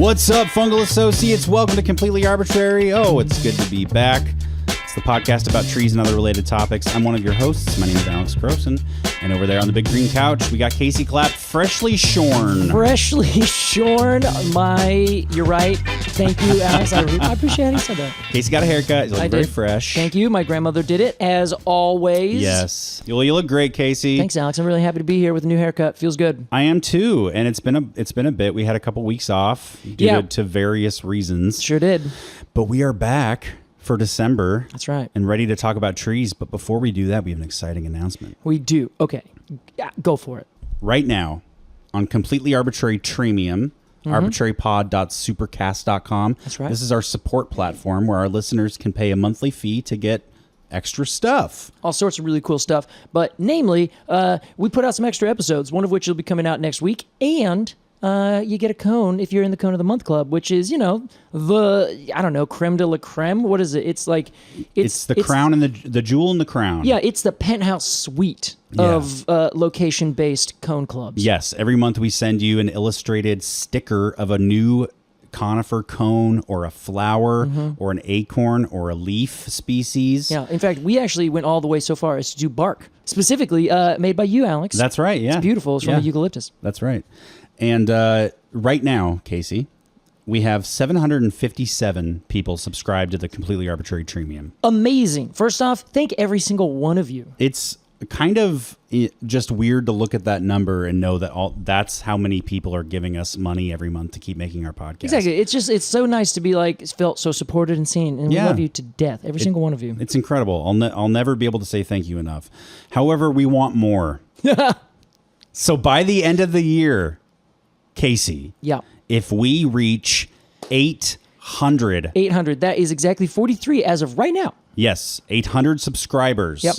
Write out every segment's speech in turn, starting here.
What's up, Fungal Associates? Welcome to Completely Arbortrary. Oh, it's good to be back. It's the podcast about trees and other related topics. I'm one of your hosts. My name is Alex Crowson. And over there on the big green couch, we got Casey Clapp, freshly shorn. Freshly shorn. You're right. Thank you, Alex. I appreciate how you said that. Casey got a haircut. He's looking very fresh. Thank you. My grandmother did it, as always. Yes. You look great, Casey. Thanks, Alex. I'm really happy to be here with a new haircut. Feels good. I am too. And it's been a bit. We had a couple weeks off due to various reasons. Sure did. But we are back for December. That's right. And ready to talk about trees. But before we do that, we have an exciting announcement. We do. Okay. Yeah, go for it. Right now, on Completely Arbortrary Treemium, arbortrarypod.supercast.com. That's right. This is our support platform where our listeners can pay a monthly fee to get extra stuff. All sorts of really cool stuff. But namely, we put out some extra episodes, one of which will be coming out next week. And you get a cone if you're in the Cone of the Month Club, which is, creme de la creme. What is it? It's like... It's the crown and the jewel in the crown. Yeah, it's the penthouse suite of location-based cone clubs. Yes, every month we send you an illustrated sticker of a new conifer cone or a flower or an acorn or a leaf species. Yeah, in fact, we actually went all the way so far as to do bark, specifically made by you, Alex. That's right, yeah. It's beautiful. It's from a eucalyptus. That's right. And right now, Casey, we have 757 people subscribed to the Completely Arbortrary Treemium. Amazing. First off, thank every single one of you. It's kind of just weird to look at that number and know that that's how many people are giving us money every month to keep making our podcast. Exactly. It's so nice to be felt so supported and seen, and we love you to death, every single one of you. It's incredible. I'll never be able to say thank you enough. However, we want more. So by the end of the year, Casey, if we reach 800, that is exactly 43 as of right now. Yes, 800 subscribers. Yep.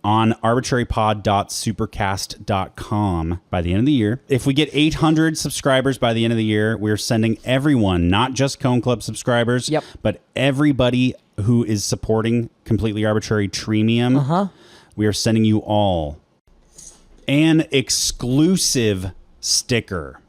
On arbortrarypod.supercast.com by the end of the year. If we get 800 subscribers by the end of the year, we're sending everyone, not just Cone Club subscribers, but everybody who is supporting Completely Arbortrary Treemium, we are sending you all an exclusive sticker.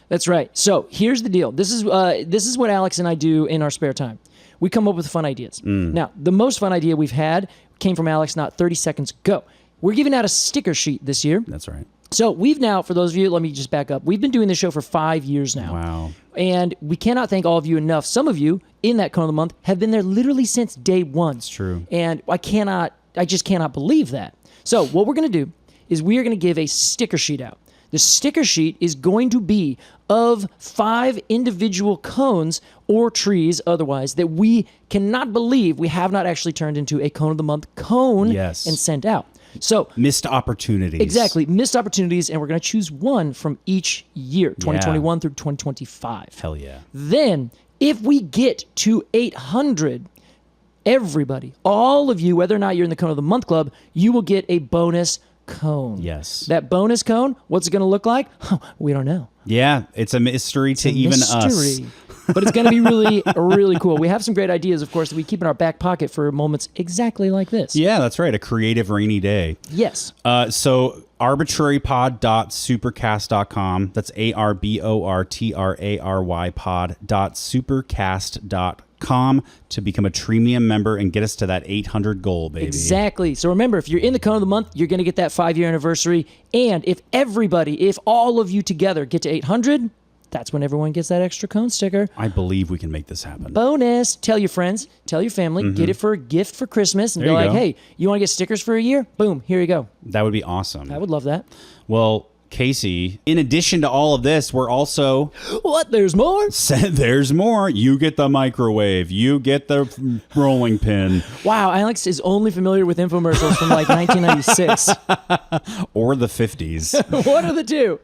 That's right. So here's the deal. This is what Alex and I do in our spare time. We come up with fun ideas. Now, the most fun idea we've had came from Alex not 30 seconds ago. We're giving out a sticker sheet this year. That's right. So we've now, for those of you, let me just back up. We've been doing this show for 5 years now. Wow. And we cannot thank all of you enough. Some of you in that Cone of the Month have been there literally since day one. It's true. And I just cannot believe that. So what we're going to do is we are going to give a sticker sheet out. The sticker sheet is going to be of 5 individual cones or trees otherwise that we cannot believe we have not actually turned into a Cone of the Month cone and sent out. So missed opportunities. Exactly. Missed opportunities, and we're going to choose one from each year, 2021 through 2025. Hell yeah. Then, if we get to 800, everybody, all of you, whether or not you're in the Cone of the Month Club, you will get a bonus cone. Yes. That bonus cone, what's it going to look like? We don't know. Yeah, it's a mystery to even us. But it's going to be really, really cool. We have some great ideas, of course, that we keep in our back pocket for moments exactly like this. Yeah, that's right. A creative rainy day. Yes. So arbortrarypod.supercast.com. That's ARBORTRARY pod.supercast.com to become a Treemium member and get us to that 800 goal, baby. Exactly. So remember, if you're in the Cone of the Month, you're going to get that 5-year anniversary. And if all of you together get to 800, that's when everyone gets that extra cone sticker. I believe we can make this happen. Bonus. Tell your friends, tell your family, get it for a gift for Christmas, and be like, hey, you want to get stickers for a year? Boom, here you go. That would be awesome. I would love that. Well, Casey, in addition to all of this, we're also... What? There's more? There's more. You get the microwave. You get the rolling pin. Wow, Alex is only familiar with infomercials from like 1996. Or the 50s. What are the two?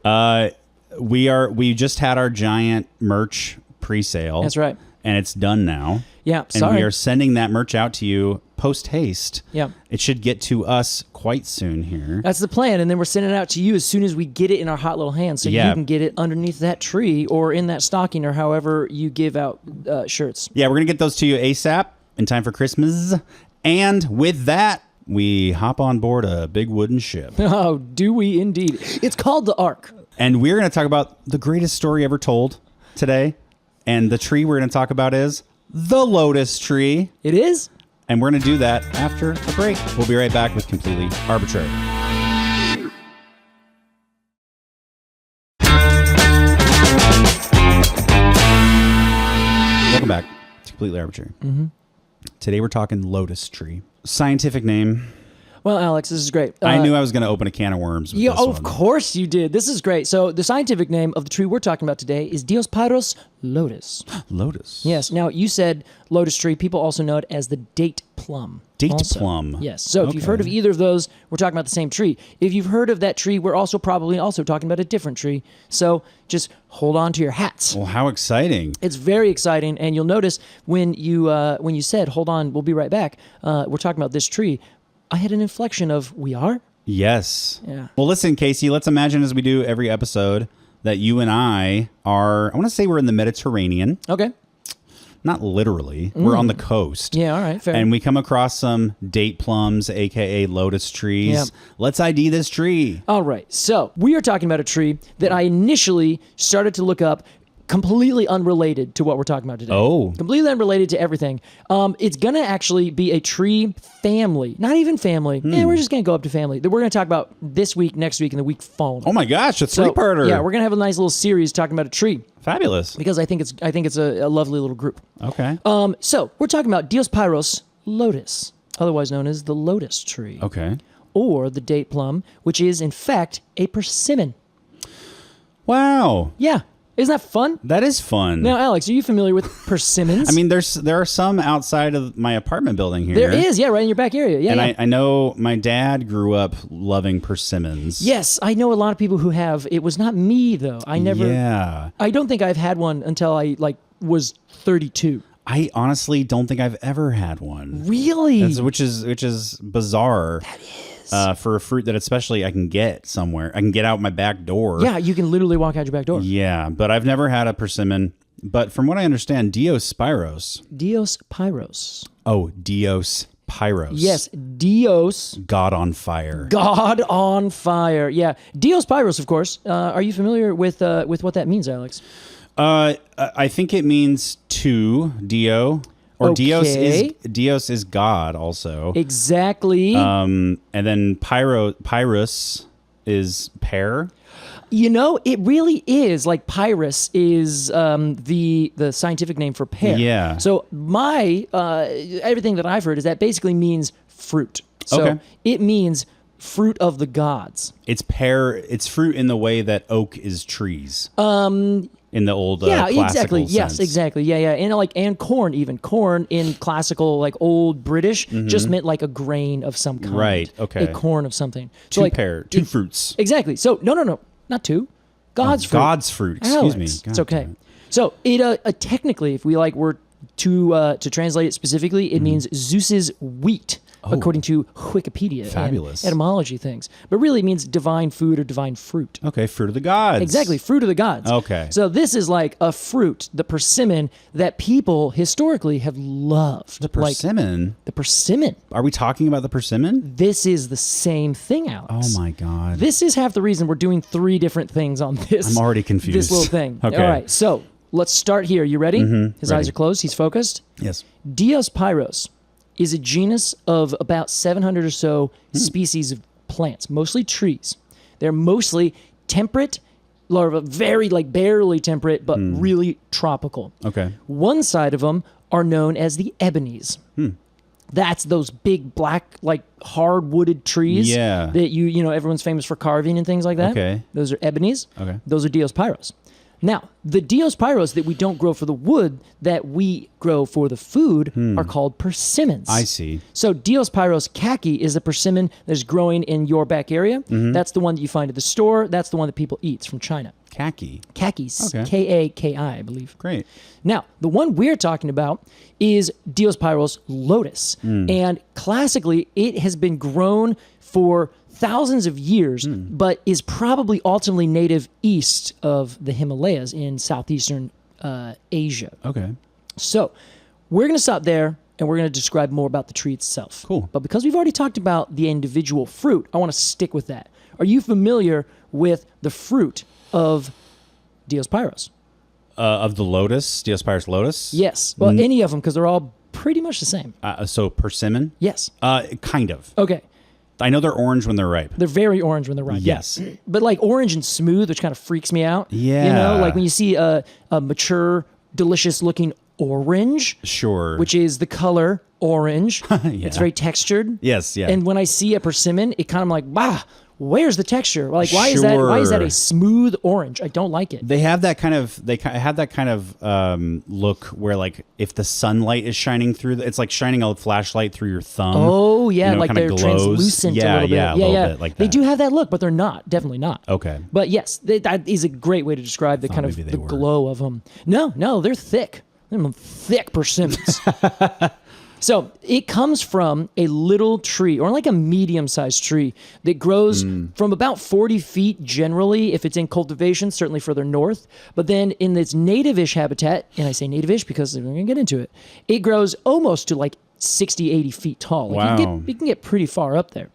We just had our giant merch pre-sale. That's right. And it's done now. Yeah, and we are sending that merch out to you post-haste. Yeah. It should get to us quite soon here. That's the plan, and then we're sending it out to you as soon as we get it in our hot little hands, so you can get it underneath that tree or in that stocking or however you give out shirts. Yeah, we're going to get those to you ASAP in time for Christmas. And with that, we hop on board a big wooden ship. Oh, do we indeed. It's called the Ark. And we're going to talk about the greatest story ever told today. And the tree we're going to talk about is the Lotus tree. It is? And we're going to do that after a break. We'll be right back with Completely Arbitrary. Welcome back to Completely Arbitrary. Mm-hmm. Today we're talking Lotus tree. Scientific name. Well, Alex, this is great. I knew I was going to open a can of worms with this one. Of course you did. This is great. So the scientific name of the tree we're talking about today is Diospyros lotus. Lotus. Yes. Now, you said lotus tree. People also know it as the date plum. Date plum. Yes. So if you've heard of either of those, we're talking about the same tree. If you've heard of that tree, we're also probably also talking about a different tree. So just hold on to your hats. Well, how exciting. It's very exciting. And you'll notice when you said, hold on, we'll be right back, we're talking about this tree, I had an inflection of we are? Yes. Yeah. Well, listen, Casey, let's imagine as we do every episode that you and I want to say we're in the Mediterranean. Okay. Not literally. We're on the coast. Yeah, all right, fair. And we come across some date plums, a.k.a. lotus trees. Yep. Let's ID this tree. All right. So we are talking about a tree that I initially started to look up, completely unrelated to what we're talking about today. Oh. Completely unrelated to everything. It's going to actually be a tree family. Not even family. Yeah, we're just going to go up to family that we're going to talk about this week, next week, and the week following. Oh my gosh, a three-parter. Yeah, we're going to have a nice little series talking about a tree. Fabulous. Because I think it's a lovely little group. Okay. So we're talking about Diospyros lotus, otherwise known as the lotus tree. Okay. Or the date plum, which is in fact a persimmon. Wow. Yeah. Isn't that fun? That is fun. Now, Alex, are you familiar with persimmons? I mean, there are some outside of my apartment building here. There is, yeah, right in your back area. Yeah, and yeah. I know my dad grew up loving persimmons. Yes, I know a lot of people who have. It was not me, though. I never. Yeah. I don't think I've had one until I was 32. I honestly don't think I've ever had one. Really? Which is bizarre. That is. For a fruit that especially I can get somewhere. I can get out my back door. Yeah, you can literally walk out your back door. Yeah, but I've never had a persimmon. But from what I understand, Diospyros. Diospyros. Oh, Diospyros. Yes, Dios. God on fire. God on fire. Yeah, Diospyros, of course. Are you familiar with what that means, Alex? I think it means two, Dio. Or okay. Dios is God also. Exactly. And then Pyrus is pear. You know, it really is like Pyrus is the scientific name for pear. Yeah. So my everything that I've heard is that basically means fruit. So it means fruit of the gods. It's pear. It's fruit in the way that oak is trees. In the old classical exactly. sense. Yes, exactly. Yeah, yeah. And corn, even corn in classical old British just meant like a grain of some kind. Right. Okay. A corn of something. Two fruits. Exactly. So no, not two. God's fruit. God's fruit. Excuse me. It's okay. So it technically, if we were to translate it specifically, it means Zeus's wheat. According to Wikipedia. Fabulous. And etymology things. But really it means divine food or divine fruit. Okay, fruit of the gods. Exactly, fruit of the gods. Okay. So this is like a fruit, the persimmon, that people historically have loved. The persimmon? The persimmon. Are we talking about the persimmon? This is the same thing, Alex. Oh my God. This is half the reason we're doing 3 different things on this. I'm already confused. This little thing. Okay. All right, so let's start here. You ready? His eyes are closed. He's focused. Yes. Diospyros is a genus of about 700 or so species of plants, mostly trees. They're mostly temperate, or very barely temperate, but really tropical. Okay. One side of them are known as the ebonies. That's those big black, hard-wooded trees Yeah. that everyone's famous for carving and things like that. Okay. Those are ebonies. Okay. Those are Diospyros. Now, the Diospyros that we don't grow for the wood, that we grow for the food, are called persimmons. I see. So Diospyros khaki is a persimmon that's growing in your back area. That's the one that you find at the store. That's the one that people eat. It's from China. Khaki. Khakis. Okay. K-A-K-I, I believe. Great. Now, the one we're talking about is Diospyros lotus. And classically, it has been grown for thousands of years, but is probably ultimately native east of the Himalayas in southeastern Asia. Okay. So we're going to stop there, and we're going to describe more about the tree itself. Cool. But because we've already talked about the individual fruit, I want to stick with that. Are you familiar with the fruit of Diospyros? Of the Lotus, Diospyros Lotus? Yes. Well, any of them, because they're all pretty much the same. So persimmon? Yes. Kind of. Okay. I know they're orange when they're ripe. They're very orange when they're ripe. Yes. Yeah. But like orange and smooth, which kind of freaks me out. Yeah. You know, like when you see a mature, delicious looking orange. Sure. Which is the color orange. Yeah. It's very textured. Yes, yeah. And when I see a persimmon, it kind of like, bah, where's the texture? Like, why is that a smooth orange? I don't like it. They have that kind of look where like if the sunlight is shining through, it's like shining a flashlight through your thumb. Oh yeah, like kinda they're glows. translucent a little bit. Yeah, a little bit like that. They do have that look, but they're not. Definitely not. Okay. But yes, that is a great way to describe the kind of the glow of them. No, they're thick. They're thick persimmons. So it comes from a little tree, or like a medium-sized tree, that grows from about 40 feet generally if it's in cultivation, certainly further north. But then in its native-ish habitat, and I say native-ish because we're going to get into it, it grows almost to like 60, 80 feet tall. Like wow. you can get pretty far up there.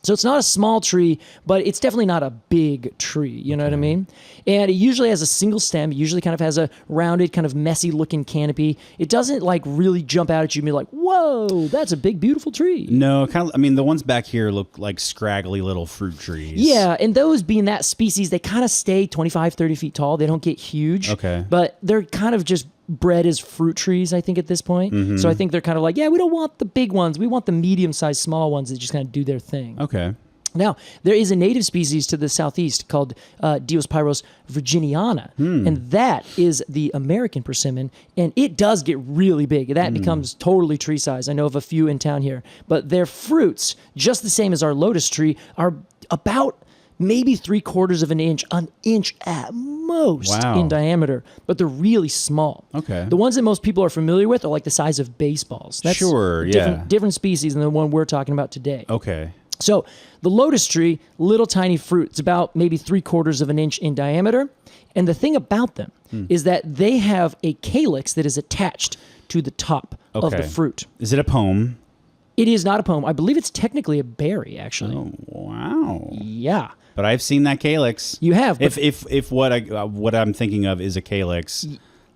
So it's not a small tree, but it's definitely not a big tree. You know what I mean? And it usually has a single stem. It usually kind of has a rounded, kind of messy looking canopy. It doesn't like really jump out at you and be like, whoa, that's a big, beautiful tree. No, kind of. I mean, the ones back here look like scraggly little fruit trees. Yeah, and those being that species, they kind of stay 25, 30 feet tall. They don't get huge. Okay. But they're kind of just bred as fruit trees, I think, at this point. Mm-hmm. So I think they're kind of like, yeah, we don't want the big ones. We want the medium-sized small ones that just kind of do their thing. Okay. Now, there is a native species to the southeast called Diospyros virginiana, and that is the American persimmon, and it does get really big. That becomes totally tree size. I know of a few in town here, but their fruits, just the same as our lotus tree, are about maybe 3/4 of an inch at most in diameter, but they're really small. Okay. The ones that most people are familiar with are like the size of baseballs. That's different species than the one we're talking about today. Okay. So the lotus tree, little tiny fruit. It's about maybe 3/4 of an inch in diameter. And the thing about them is that they have a calyx that is attached to the top of the fruit. Is it a pome? It is not a pome. I believe it's technically a berry, actually. Oh, wow. Yeah. But I've seen that calyx. You have. If what I'm thinking of is a calyx,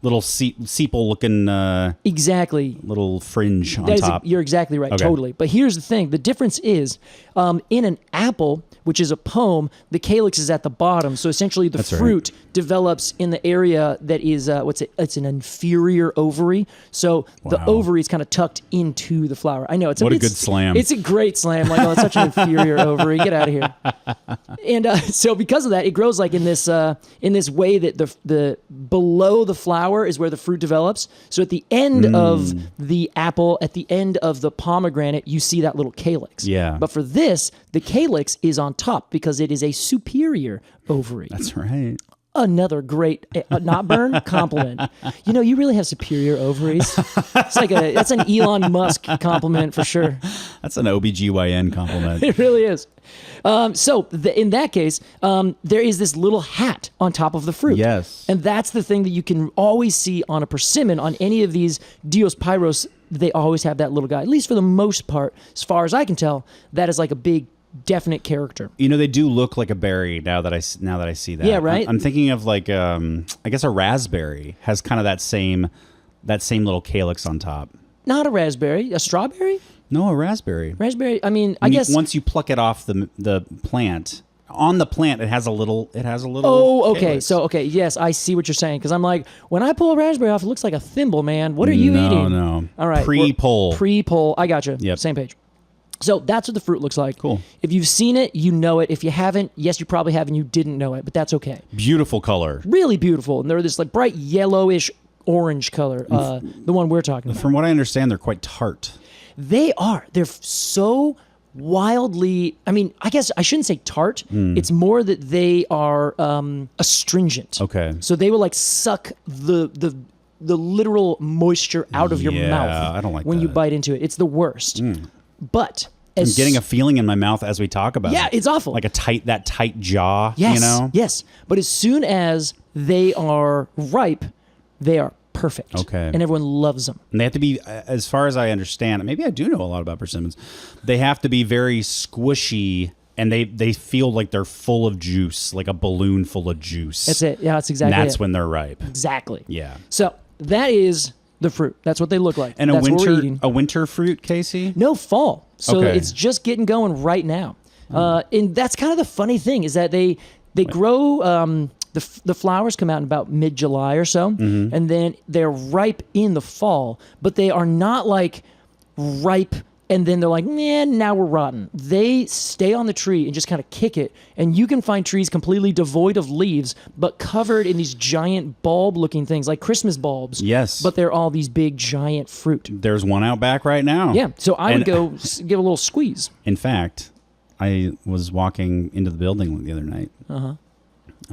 little sepal looking exactly little fringe on top. You're exactly right. Okay. Totally. But here's the thing: the difference is in an apple, which is a pome, the calyx is at the bottom. So essentially, the fruit develops in the area that is it's an inferior ovary. So the ovary is kind of tucked into the flower. I know it's a good slam. It's a great slam. Like, oh, it's such an inferior ovary. Get out of here. And so because of that, it grows like in this way that the below the flower is where the fruit develops. So at the end of the apple, at the end of the pomegranate, you see that little calyx. Yeah. But for this, the calyx is on top because it is a superior ovary. That's right. Another great, not burn, compliment. You know, you really have superior ovaries. It's like that's an Elon Musk compliment for sure. That's an OBGYN compliment. It really is. So in that case, there is this little hat on top of the fruit. Yes. And that's the thing that you can always see on a persimmon. On any of these Diospyros, they always have that little guy. At least for the most part, as far as I can tell, that is like a big, definite character. You know, they do look like a berry now that I see that. Yeah, right. I'm thinking of like I guess a raspberry has kind of that same little calyx on top. Not a raspberry, a strawberry? No, a raspberry. Raspberry. I mean, I guess once you pluck it off the plant, on the plant it has a little. Oh, okay. calyx. So yes, I see what you're saying, because I'm like, when I pull a raspberry off, it looks like a thimble, man. What are you eating? No. All right. Pre-pull. I gotcha. Yep. Same page. So that's what the fruit looks like. Cool. If you've seen it, you know it. If you haven't, yes, you probably have, and you didn't know it, but that's okay. Beautiful color. Really beautiful. And they're this like bright yellowish orange color, the one we're talking about. From what I understand, they're quite tart. They are. They're so wildly, I mean, I guess I shouldn't say tart. It's more that they are astringent. Okay. So they will like suck the literal moisture out of your mouth. I don't like when that. you bite into it. It's the worst. But I'm getting a feeling in my mouth as we talk about it. Yeah, it's awful. Like that tight jaw, yes, you know? Yes. But as soon as they are ripe, they are perfect. Okay. And everyone loves them. And they have to be, as far as I understand, maybe I do know a lot about persimmons. They have to be very squishy And they feel like they're full of juice, like a balloon full of juice. That's it. Yeah, that's exactly and that's it. when they're ripe. Exactly. Yeah. So that is the fruit. That's what they look like. And that's what we're eating. a winter fruit, Casey? No, fall. So Okay. it's just getting going right now. And that's kind of the funny thing is that they grow. The flowers come out in about mid-July or so, and then they're ripe in the fall. But they are not like ripe. And then they're like, man, now we're rotten. They stay on the tree and just kind of kick it. And you can find trees completely devoid of leaves, but covered in these giant bulb-looking things, like Christmas bulbs. Yes. But they're all these big, giant fruit. There's one out back right now. Yeah, so I would go give a little squeeze. In fact, I was walking into the building the other night, and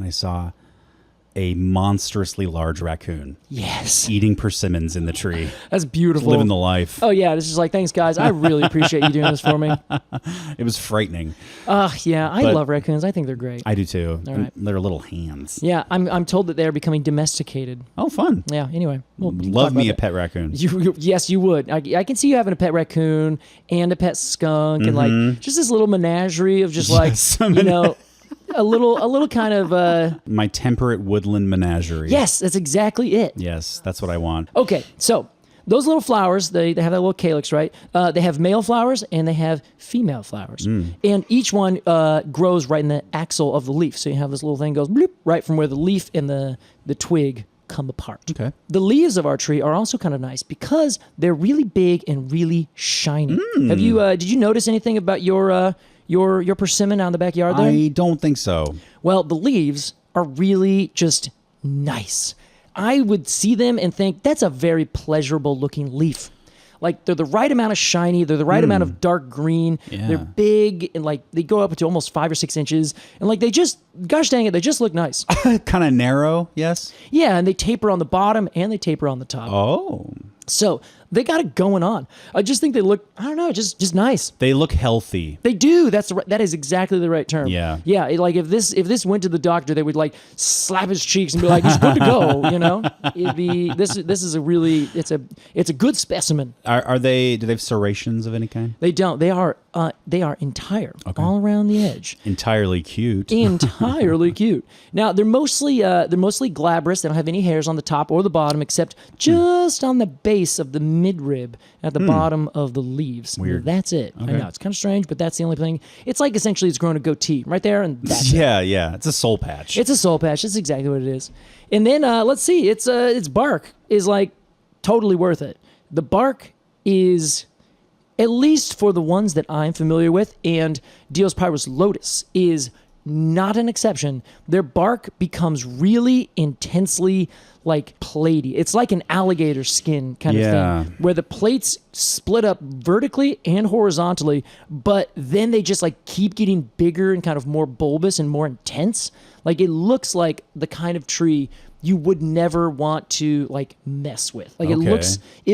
I saw a monstrously large raccoon. Yes. Eating persimmons in the tree. That's beautiful. Living the life. Oh, yeah. It's just like, thanks, guys. I really appreciate you doing this for me. It was frightening. Yeah. I But- love raccoons. I think they're great. I do too. All right. Their little hands. Yeah. I'm told that they're becoming domesticated. Oh, fun. Yeah. Anyway. We'll Love talk me about a pet raccoon. Yes, you would. I can see you having a pet raccoon and a pet skunk and like just this little menagerie of just Yes, like, you know, a little kind of, My temperate woodland menagerie. yes, that's exactly it. Yes, that's what I want. Okay, so those little flowers, they have that little calyx, right? They have male flowers and they have female flowers. And each one grows right in the axil of the leaf. So you have this little thing goes bloop, right from where the leaf and the twig come apart. Okay. The leaves of our tree are also kind of nice because they're really big and really shiny. Have you did you notice anything about your persimmon out in the backyard there? I don't think so. Well, the leaves are really just nice. I would see them and think that's a very pleasurable looking leaf. Like they're the right amount of shiny, they're the right amount of dark green. Yeah. They're big and like they go up to almost 5 or 6 inches. And like they just, gosh dang it, they just look nice. Kind of narrow, yes? Yeah, and they taper on the bottom and they taper on the top. Oh. So they got it going on. I just think they look, I don't know, just nice. They look healthy. They do. That is exactly the right term. Yeah. Yeah. Like if this went to the doctor, they would like slap his cheeks and be like, "He's good to go." You know, it'd be this is a really it's a good specimen. Are they? Do they have serrations of any kind? They don't. They are entire, all around the edge. Entirely cute. Entirely cute. Now they're mostly glabrous. They don't have any hairs on the top or the bottom, except just on the base of the midrib at the bottom of the leaves. Weird. That's it. Okay. I know it's kind of strange, but that's the only thing. It's like essentially it's growing a goatee right there, and that's it. Yeah. It's a soul patch. It's a soul patch. That's exactly what it is. And then let's see. Its bark is like totally worth it. The bark is, at least for the ones that I'm familiar with, and Diospyros Lotus is not an exception. Their bark becomes really intensely like platey. It's like an alligator skin kind of thing, where the plates split up vertically and horizontally, but then they just like keep getting bigger and kind of more bulbous and more intense. Like it looks like the kind of tree you would never want to like mess with. Like it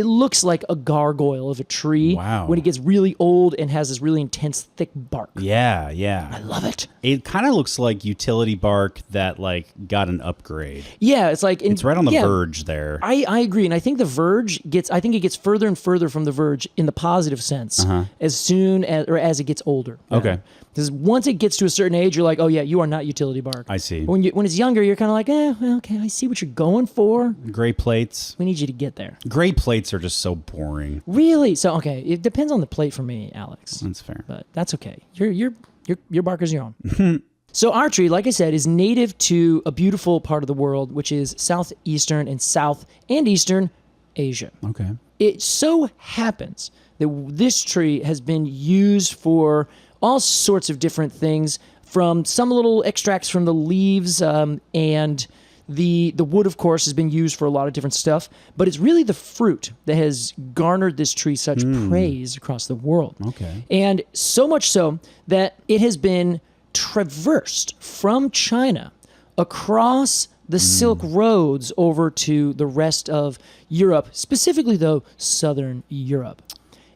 looks like a gargoyle of a tree when it gets really old and has this really intense thick bark. Yeah. I love it. It kind of looks like utility bark that like got an upgrade. Yeah, it's like It's right on the verge there. I agree, and I think the verge I think it gets further and further from the verge in the positive sense as soon as it gets older. Okay. Because once it gets to a certain age, you're like, oh yeah, you are not utility bark. I see. When it's younger, you're kind of like, well, okay, I see what you're going for. Gray plates. We need you to get there. Gray plates are just so boring. Really? So okay, it depends on the plate for me, Alex. That's fair. But that's okay. Your bark is your own. So our tree, like I said, is native to a beautiful part of the world, which is southeastern and south and eastern Asia. Okay. It so happens that this tree has been used for all sorts of different things, from some little extracts from the leaves, and the wood, of course, has been used for a lot of different stuff. But it's really the fruit that has garnered this tree such praise across the world. Okay. And so much so that it has been traversed from China across the Silk Roads over to the rest of Europe, specifically, though, Southern Europe.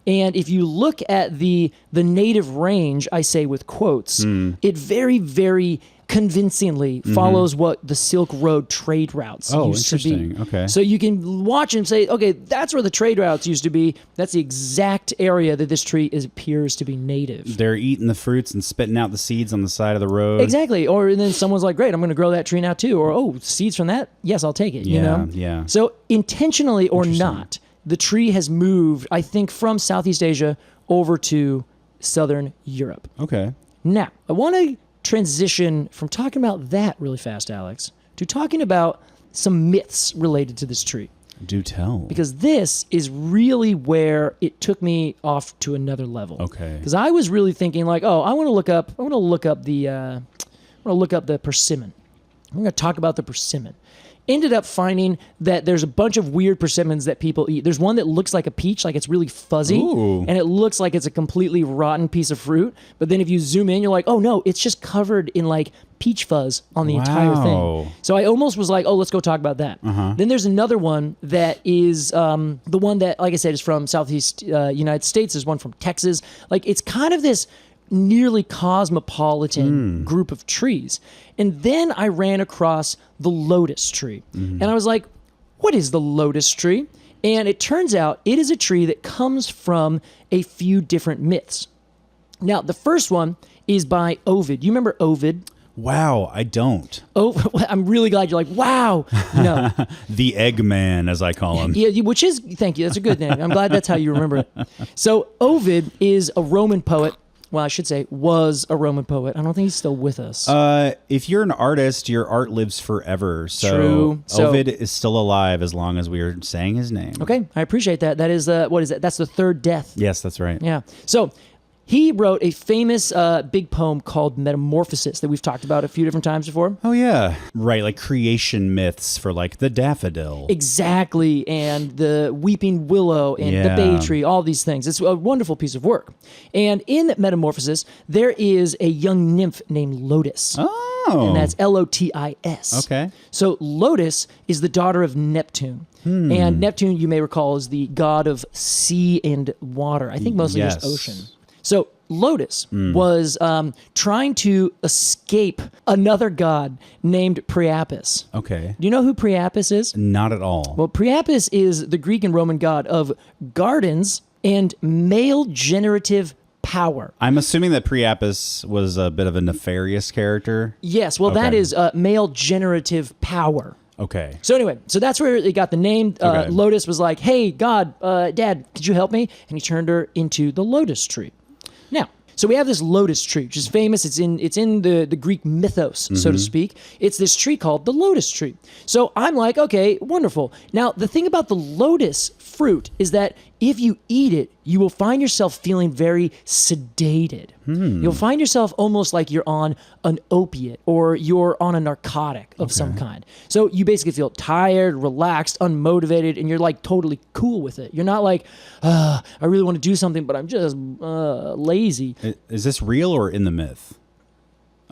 And if you look at the native range, I say with quotes, it very, very convincingly follows what the Silk Road trade routes used to be. Interesting. Okay. So you can watch and say, okay, that's where the trade routes used to be. That's the exact area that this tree appears to be native. They're eating the fruits and spitting out the seeds on the side of the road. Exactly. Or and then someone's like, great, I'm going to grow that tree now too. Or, oh, seeds from that? Yes, I'll take it. Yeah, you know? yeah. So intentionally or not, the tree has moved, I think, from Southeast Asia over to Southern Europe. Okay. Now, I want to transition from talking about that really fast, Alex, to talking about some myths related to this tree. Do tell. Because this is really where it took me off to another level. Okay. Because I was really thinking like, oh, I want to look up the persimmon. I'm going to talk about the persimmon. Ended up finding that there's a bunch of weird persimmons that people eat. There's one that looks like a peach, like it's really fuzzy, Ooh. and it looks like it's a completely rotten piece of fruit. But then if you zoom in, you're like, oh no, it's just covered in like peach fuzz on the entire thing. So I almost was like, oh, let's go talk about that. Then there's another one that is the one that, like I said, is from Southeast United States. There's one from Texas. Like it's kind of this nearly cosmopolitan group of trees. And then I ran across the lotus tree. And I was like, what is the lotus tree? And it turns out it is a tree that comes from a few different myths. Now, the first one is by Ovid. You remember Ovid? Wow, I don't. Oh, I'm really glad you're like, wow. No. The Eggman, as I call him. Yeah, which is, thank you, that's a good name. I'm glad that's how you remember it. So Ovid is a Roman poet. Well, I should say was a Roman poet. I don't think he's still with us. If you're an artist, your art lives forever. So True. Ovid is still alive as long as we are saying his name. Okay, I appreciate that. That is, what is that? That's the third death. Yes, that's right. Yeah. So he wrote a famous big poem called Metamorphosis that we've talked about a few different times before. Oh, yeah. Right, like creation myths for like the daffodil. Exactly. And the weeping willow and the bay tree, all these things. It's a wonderful piece of work. And in Metamorphosis, there is a young nymph named Lotus. Oh. And that's Lotis. Okay. So Lotus is the daughter of Neptune. And Neptune, you may recall, is the god of sea and water. I think mostly just ocean. So Lotus was trying to escape another god named Priapus. Okay. Do you know who Priapus is? Not at all. Well, Priapus is the Greek and Roman god of gardens and male generative power. I'm assuming that Priapus was a bit of a nefarious character. Yes, well, that is male generative power. Okay. So anyway, so that's where it got the name. Lotus was like, hey, God, Dad, could you help me? And he turned her into the lotus tree. Now, so we have this lotus tree, which is famous. It's in the Greek mythos, so to speak. It's this tree called the lotus tree. So I'm like, okay, wonderful. Now, the thing about the lotus fruit is that if you eat it, you will find yourself feeling very sedated. You'll find yourself almost like you're on an opiate or you're on a narcotic of some kind. So you basically feel tired, relaxed, unmotivated, and you're like totally cool with it. You're not like, I really want to do something, but I'm just lazy. Is this real or in the myth?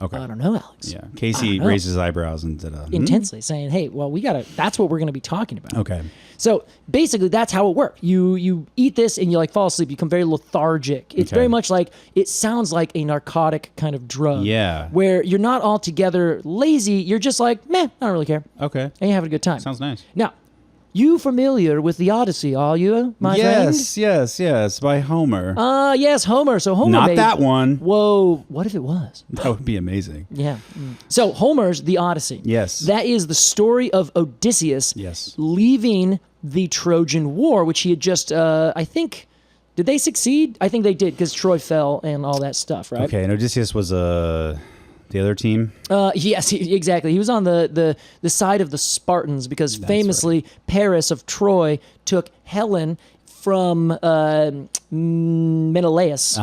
Okay. I don't know, Alex. Yeah. Casey raised his eyebrows and did intensely saying, hey, well, that's what we're going to be talking about. Okay. So basically that's how it works. You eat this and you like fall asleep. You become very lethargic. It's very much like, it sounds like a narcotic kind of drug. Yeah. Where you're not altogether lazy. You're just like, meh, I don't really care. Okay. And you're having a good time. Sounds nice. Now, you familiar with the Odyssey, are you, my friend? Yes, by Homer. Yes, Homer. So Homer Not made, that one. Whoa, what if it was? That would be amazing. Yeah. So Homer's The Odyssey. Yes. That is the story of Odysseus leaving the Trojan War, which he had just, I think, did they succeed? I think they did because Troy fell and all that stuff, right? Okay, and Odysseus was the other team? Yes, exactly. He was on the side of the Spartans because famously Paris of Troy took Helen from Menelaus.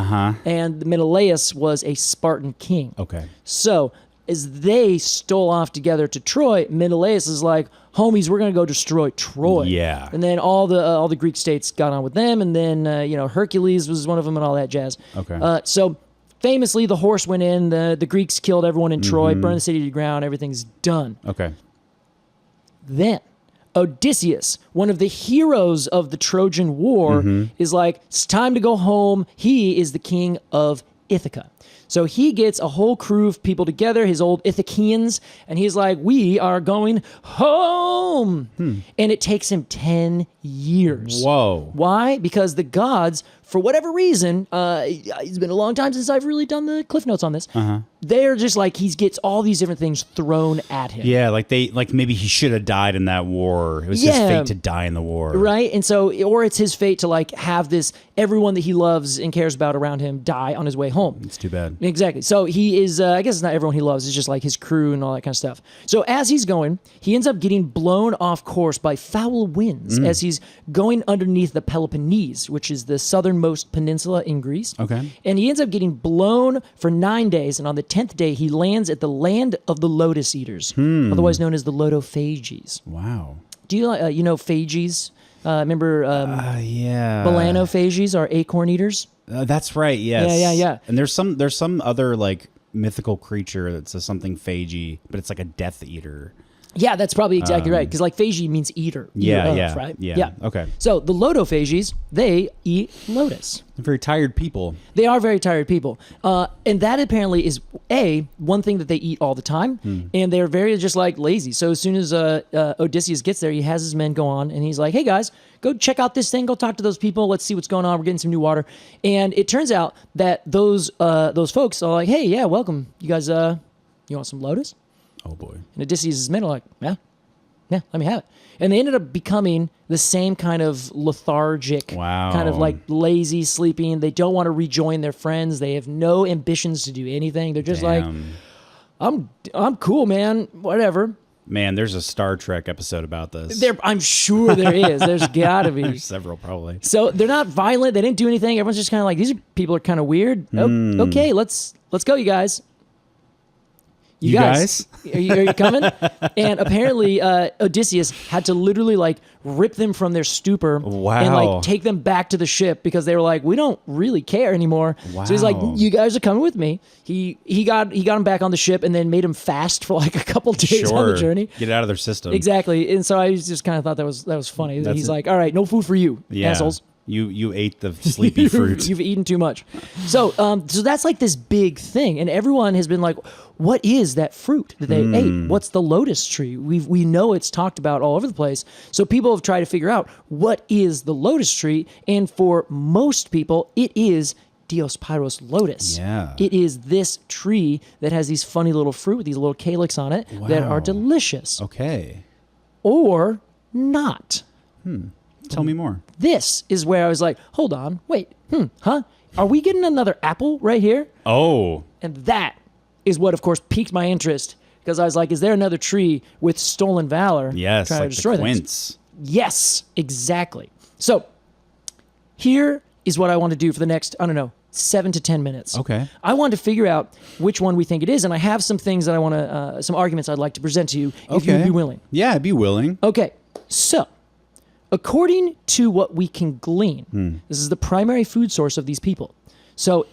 And Menelaus was a Spartan king. Okay. So as they stole off together to Troy, Menelaus is like, homies, we're going to go destroy Troy. Yeah. And then all the Greek states got on with them, and then Hercules was one of them and all that jazz. Okay. So famously, the horse went in, the Greeks killed everyone in Troy, burned the city to the ground, everything's done. Okay. Then Odysseus, one of the heroes of the Trojan War, is like, it's time to go home. He is the king of Ithaca. So he gets a whole crew of people together, his old Ithacians, and he's like, we are going home. And it takes him 10 years. Whoa. Why? Because the gods, for whatever reason, it's been a long time since I've really done the cliff notes on this. They're just like, he gets all these different things thrown at him. Yeah, like maybe he should have died in that war. It was his fate to die in the war. Right? And so, or it's his fate to like have this, everyone that he loves and cares about around him die on his way home. It's too bad. Exactly. So he is, I guess it's not everyone he loves, it's just like his crew and all that kind of stuff. So as he's going, he ends up getting blown off course by foul winds as he's going underneath the Peloponnese, which is the southernmost peninsula in Greece. Okay. And he ends up getting blown for 9 days, and on the 10th day, he lands at the land of the Lotus Eaters, otherwise known as the Lotophages. Wow. Do you know phages? Remember yeah. Balanophages are acorn eaters? That's right, yes. Yeah. And there's some other like mythical creature that's a something phagi, but it's like a Death Eater. Yeah, that's probably exactly right. Because like phagy means eater. Right? Yeah. Okay. So the lotophages, they eat lotus. They're very tired people. They are very tired people. And that apparently is, one thing that they eat all the time. And they're very just like lazy. So as soon as Odysseus gets there, he has his men go on and he's like, hey guys, go check out this thing. Go talk to those people. Let's see what's going on. We're getting some new water. And it turns out that those folks are like, hey, yeah, welcome. You guys, you want some lotus? Oh boy. And Odysseus' men are like, yeah, let me have it. And they ended up becoming the same kind of lethargic, kind of like lazy, sleeping. They don't want to rejoin their friends. They have no ambitions to do anything. They're just like, I'm cool, man. Whatever. Man, there's a Star Trek episode about this. I'm sure there is. There's got to be. There's several, probably. So they're not violent. They didn't do anything. Everyone's just kind of like, these people are kind of weird. Oh, okay, let's go, you guys. You guys? Are you coming? And apparently Odysseus had to literally like rip them from their stupor and like take them back to the ship because they were like, we don't really care anymore. Wow. So he's like, you guys are coming with me. He got them back on the ship and then made them fast for like a couple days on the journey. Get it out of their system. Exactly. And so I just kind of thought that was funny. He's like, all right, no food for you, assholes. You ate the sleepy fruit. You've eaten too much. So that's like this big thing, and everyone has been like, "What is that fruit that they ate? What's the lotus tree?" We know it's talked about all over the place. So people have tried to figure out what is the lotus tree, and for most people, it is Diospyros lotus. Yeah. It is this tree that has these funny little fruit with these little calyx on it that are delicious. Okay. Or not. Tell me more. This is where I was like, hold on, wait, are we getting another apple right here? Oh. And that is what, of course, piqued my interest because I was like, is there another tree with stolen valor? Yes, trying like to destroy the quince. Yes, exactly. So here is what I want to do for the next, 7 to 10 minutes. Okay. I want to figure out which one we think it is, and I have some things that I want to, some arguments I'd like to present to you if you'd be willing. Yeah, I'd be willing. Okay, so according to what we can glean, this is the primary food source of these people. So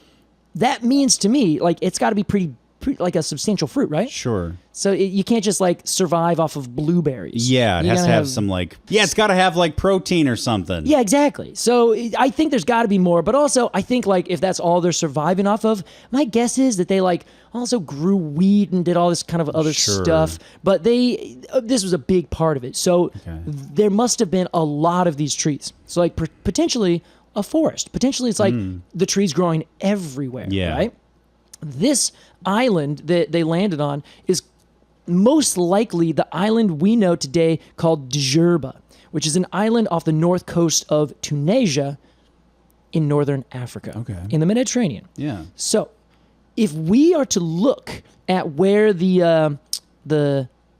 that means to me, like, it's got to be pretty like a substantial fruit, right? Sure. So you can't just like survive off of blueberries. Yeah, it has to have some like, it's got to have like protein or something. Yeah, exactly. So I think there's got to be more, but also I think like if that's all they're surviving off of, my guess is that they like also grew wheat and did all this kind of other stuff, but this was a big part of it. So there must have been a lot of these trees. So like potentially a forest. Potentially it's like the trees growing everywhere, right? This island that they landed on is most likely the island we know today called Djerba, which is an island off the north coast of Tunisia in northern Africa, in the Mediterranean. Yeah. So if we are to look at where the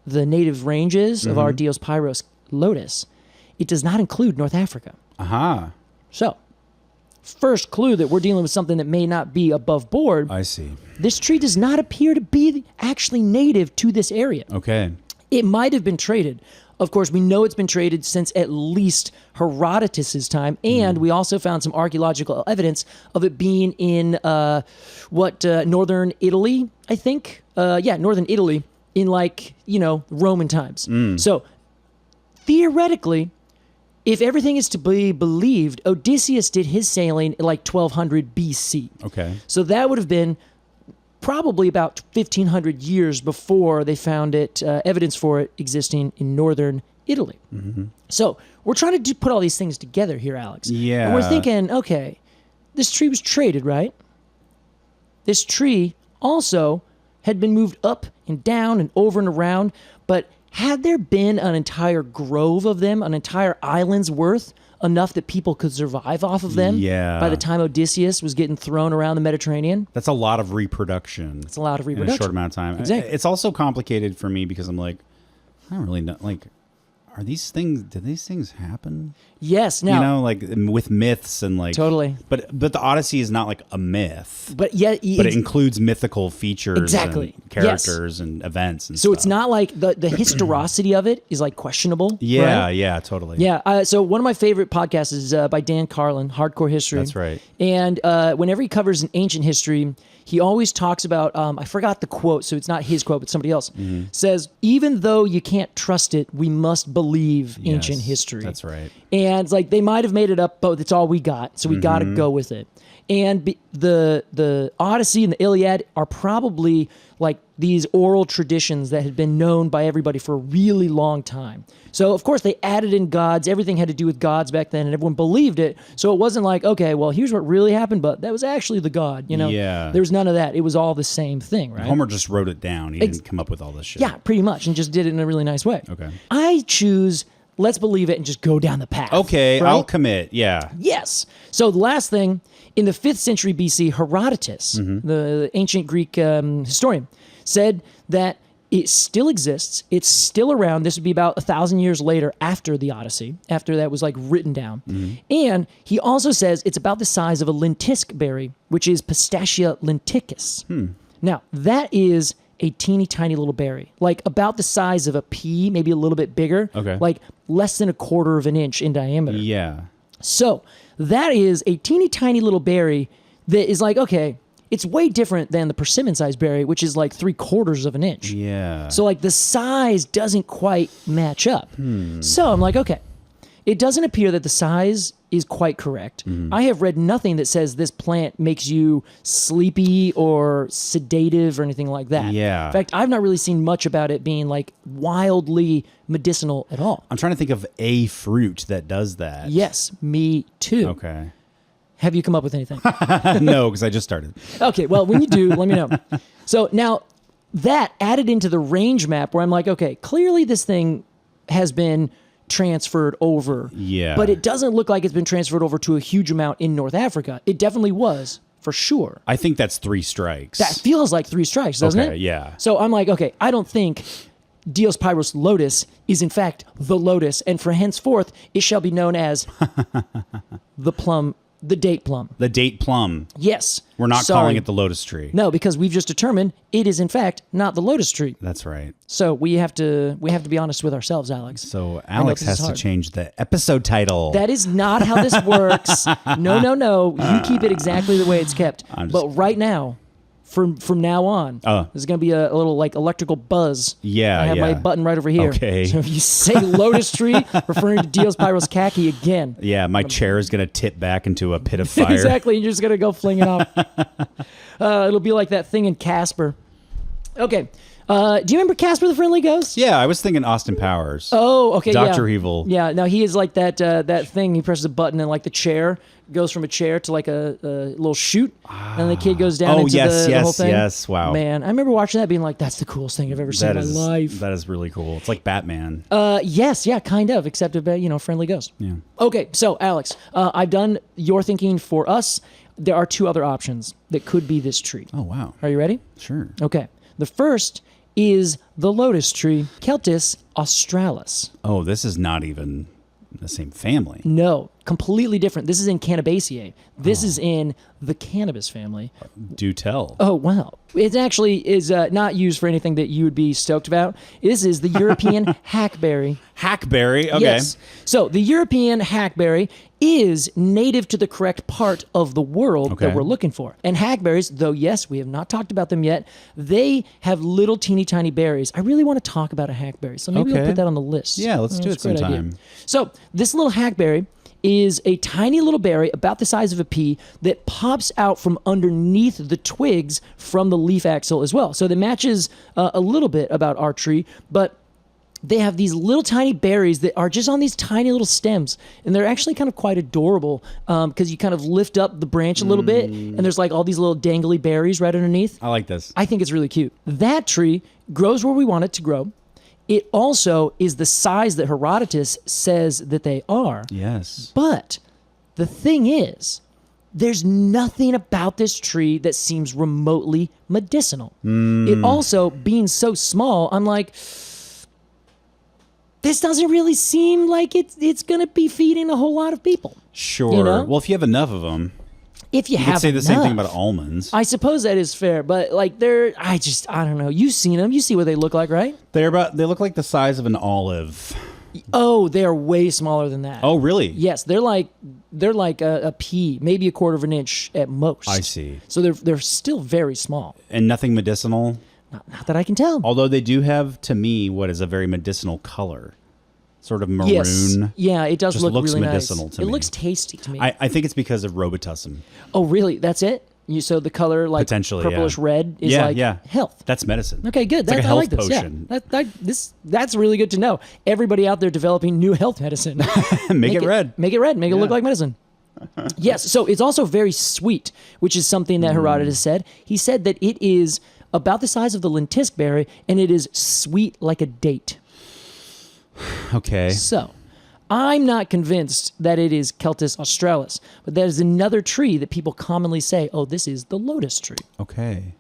native range is of our Diospyros lotus, it does not include North Africa. Aha. So first clue that we're dealing with something that may not be above board. I see. This tree does not appear to be actually native to this area. Okay. It might have been traded. Of course, we know it's been traded since at least Herodotus' time, and we also found some archaeological evidence of it being in northern Italy, I think. Northern Italy in Roman times. So theoretically, if everything is to be believed, Odysseus did his sailing in like 1200 BC. Okay. So that would have been probably about 1500 years before they found evidence for it existing in northern Italy. Mm-hmm. So we're trying to put all these things together here, Alex. Yeah. And we're thinking, okay, this tree was traded, right? This tree also had been moved up and down and over and around, but had there been an entire grove of them, an entire island's worth, enough that people could survive off of them by the time Odysseus was getting thrown around the Mediterranean? That's a lot of reproduction. It's a lot of reproduction. In a short amount of time. Exactly. It's also complicated for me because I'm like, I don't really know. Like, did these things happen? Yes. Now, you know, like with myths and like totally. But the Odyssey is not like a myth. But yet, but it includes mythical features, exactly, and characters and events. And so stuff. It's not like the historicity of it is like questionable. Yeah, right? Yeah, totally. Yeah. So one of my favorite podcasts is by Dan Carlin, Hardcore History. That's right. And whenever he covers an ancient history, he always talks about, I forgot the quote, so it's not his quote, but somebody else, says, even though you can't trust it, we must believe ancient history. That's right. And it's like, they might have made it up, but it's all we got, so we got to go with it. And the Odyssey and the Iliad are probably like these oral traditions that had been known by everybody for a really long time. So, of course, they added in gods. Everything had to do with gods back then, and everyone believed it. So it wasn't like, okay, well, here's what really happened, but that was actually the god, you know? Yeah. There was none of that. It was all the same thing, right? Homer just wrote it down. He didn't come up with all this shit. Yeah, pretty much, and just did it in a really nice way. Okay. I choose, let's believe it and just go down the path. Okay, right? I'll commit, yeah. Yes. So the last thing, in the 5th century BC, Herodotus, the ancient Greek historian, said that it still exists. It's still around. This would be about 1,000 years later after the Odyssey, after that was like written down. And he also says it's about the size of a lentisk berry, which is Pistacia lenticus. Now, that is a teeny tiny little berry, like about the size of a pea, maybe a little bit bigger, like less than 1/4 of an inch in diameter. Yeah. So that is a teeny tiny little berry that is like, okay, it's way different than the persimmon-sized berry, which is like 3/4 of an inch. Yeah. So like the size doesn't quite match up. So I'm like, okay, it doesn't appear that the size is quite correct. I have read nothing that says this plant makes you sleepy or sedative or anything like that. Yeah. In fact, I've not really seen much about it being like wildly medicinal at all. I'm trying to think of a fruit that does that. Yes, me too. Okay. Have you come up with anything? No, because I just started. Okay, well, when you do, let me know. So now that added into the range map where I'm like, okay, clearly this thing has been transferred over. Yeah. But it doesn't look like it's been transferred over to a huge amount in North Africa. It definitely was, for sure. I think that's 3 strikes. That feels like 3 strikes, doesn't it? Okay, yeah. So I'm like, okay, I don't think Diospyros Lotus is in fact the lotus, and for henceforth it shall be known as the date plum. The date plum. Yes. We're not calling it the lotus tree. No, because we've just determined it is in fact not the lotus tree. That's right. So we have to be honest with ourselves, Alex. So Alex has to change the episode title. That is not how this works. No. You keep it exactly the way it's kept. But right now, from now on, there's going to be a little like electrical buzz. Yeah, I have my button right over here. Okay. So if you say lotus tree, referring to Diospyros khaki again. Yeah, my chair is going to tip back into a pit of fire. Exactly, and you're just going to go fling it off. It'll be like that thing in Casper. Okay. Do you remember Casper the Friendly Ghost? Yeah, I was thinking Austin Powers. Oh, okay, Dr. Evil. Yeah, no, he is like that that thing. He presses a button and like the chair goes from a chair to like a little chute, and the kid goes down into the whole thing. Yes, wow. Man, I remember watching that being like, that's the coolest thing I've ever seen in my life. That is really cool. It's like Batman. Yes, yeah, kind of, except a friendly ghost. Yeah. Okay, so Alex, I've done your thinking for us. There are 2 other options that could be this tree. Oh, wow. Are you ready? Sure. Okay. The first is the lotus tree, Celtis australis. Oh, this is not even the same family. No. completely different. This is in Cannabaceae. This is in the cannabis family. Do tell. Oh, wow. It actually is not used for anything that you would be stoked about. This is the European hackberry. Hackberry? Okay. Yes. So the European hackberry is native to the correct part of the world that we're looking for. And hackberries, though, yes, we have not talked about them yet, they have little teeny tiny berries. I really want to talk about a hackberry, so maybe we'll put that on the list. Yeah, let's do it sometime. So this little hackberry is a tiny little berry about the size of a pea that pops out from underneath the twigs from the leaf axil as well. So that matches a little bit about our tree, but they have these little tiny berries that are just on these tiny little stems, and they're actually kind of quite adorable because you kind of lift up the branch a little bit, and there's like all these little dangly berries right underneath. I like this. I think it's really cute. That tree grows where we want it to grow. It also is the size that Herodotus says that they are. Yes. But the thing is, there's nothing about this tree that seems remotely medicinal. It also, being so small, I'm like, this doesn't really seem like it's going to be feeding a whole lot of people. Sure. You know? Well, if you have enough of them, if you have could say the same enough. thing about almonds. I suppose that is fair, but like I don't know. You've seen them. You see what they look like, right? They look like the size of an olive. Oh, they are way smaller than that. Oh, really? Yes, they're like a pea, maybe a quarter of an inch at most. I see. So they're still very small. And nothing medicinal? Not that I can tell. Although they do have, to me, what is a very medicinal color. Sort of maroon. Yes. Yeah, it does Just look looks really medicinal nice. to It me. looks tasty to me. I think it's because of Robitussin. Oh, really? That's it? So the color, like Potentially, purplish yeah. red, is like health. That's medicine. Okay, good. It's like a I health like this. potion. Yeah. That's really good to know. Everybody out there developing new health medicine. Make it red. Make it red. Make it look like medicine. Yes. So it's also very sweet, which is something that Herodotus said. He said that it is about the size of the lentisk berry, and it is sweet like a date. Okay. So, I'm not convinced that it is Celtis australis, but that is another tree that people commonly say, oh, this is the lotus tree. Okay.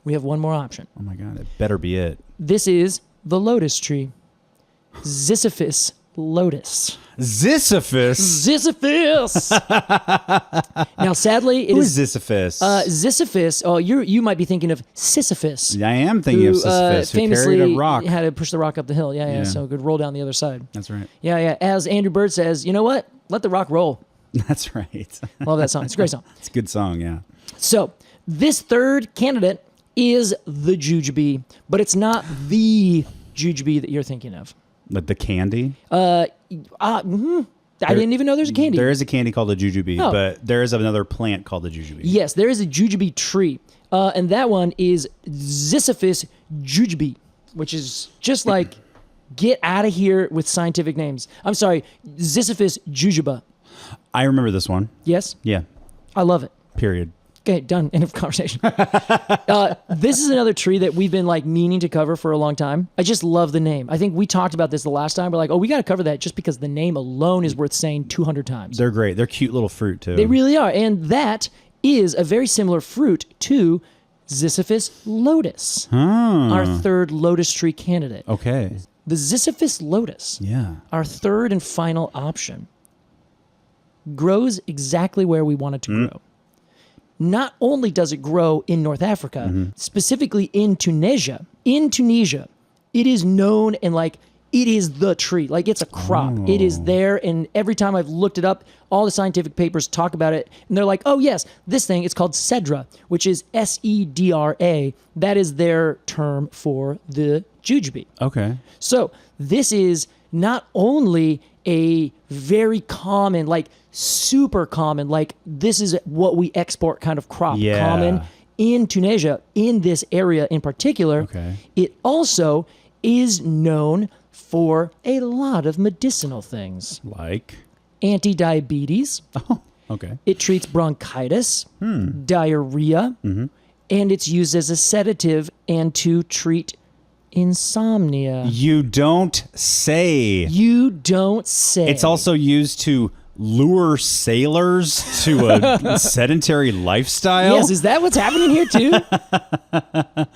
We have one more option. Oh my God, it better be it. This is the lotus tree. Ziziphus lotus. Sisyphus? Sisyphus! Now, sadly, Who is Sisyphus? Sisyphus. Oh, you might be thinking of Sisyphus. I am thinking of Sisyphus, who famously carried a rock. had to push the rock up the hill. Yeah, Yeah. so it could roll down the other side. That's right. Yeah. As Andrew Bird says, you know what? Let the rock roll. That's right. Love that song. It's a great song. It's a good song, yeah. So, this third candidate is the jujube, but it's not the jujube that you're thinking of. Like the candy? I didn't even know there's a candy. There is a candy called a jujube, Oh. but there is another plant called the jujube. Yes, there is a jujube tree, and that one is Ziziphus jujube, which is just like, get out of here with scientific names. I'm sorry, Ziziphus jujuba. I remember this one. Yes? Yeah, I love it. period. Okay, done. End of conversation. This is another tree that we've been like meaning to cover for a long time. I just love the name. I think we talked about this the last time. We're like, oh, we got to cover that just because the name alone is worth saying 200 times. They're great. They're cute little fruit, too. They really are. And that is a very similar fruit to Ziziphus lotus, our third lotus tree candidate. Okay. The Ziziphus lotus, Yeah. our third and final option, grows exactly where we want it to grow. Not only does it grow in North Africa, specifically in Tunisia, it is known and like it is the tree. Like it's a crop. It is there. And every time I've looked it up, all the scientific papers talk about it. And they're like, oh, yes, this thing, it's called cedra, which is Sedra. That is their term for the jujube. Okay. So this is not only a very common, like super common, like this is what we export kind of crop, Yeah. common in Tunisia, in this area in particular. Okay. It also is known for a lot of medicinal things. Like? Anti-diabetes. Oh, okay. It treats bronchitis, diarrhea, and it's used as a sedative and to treat insomnia. You don't say. You don't say. It's also used to lure sailors to a sedentary lifestyle? Yes, is that what's happening here too?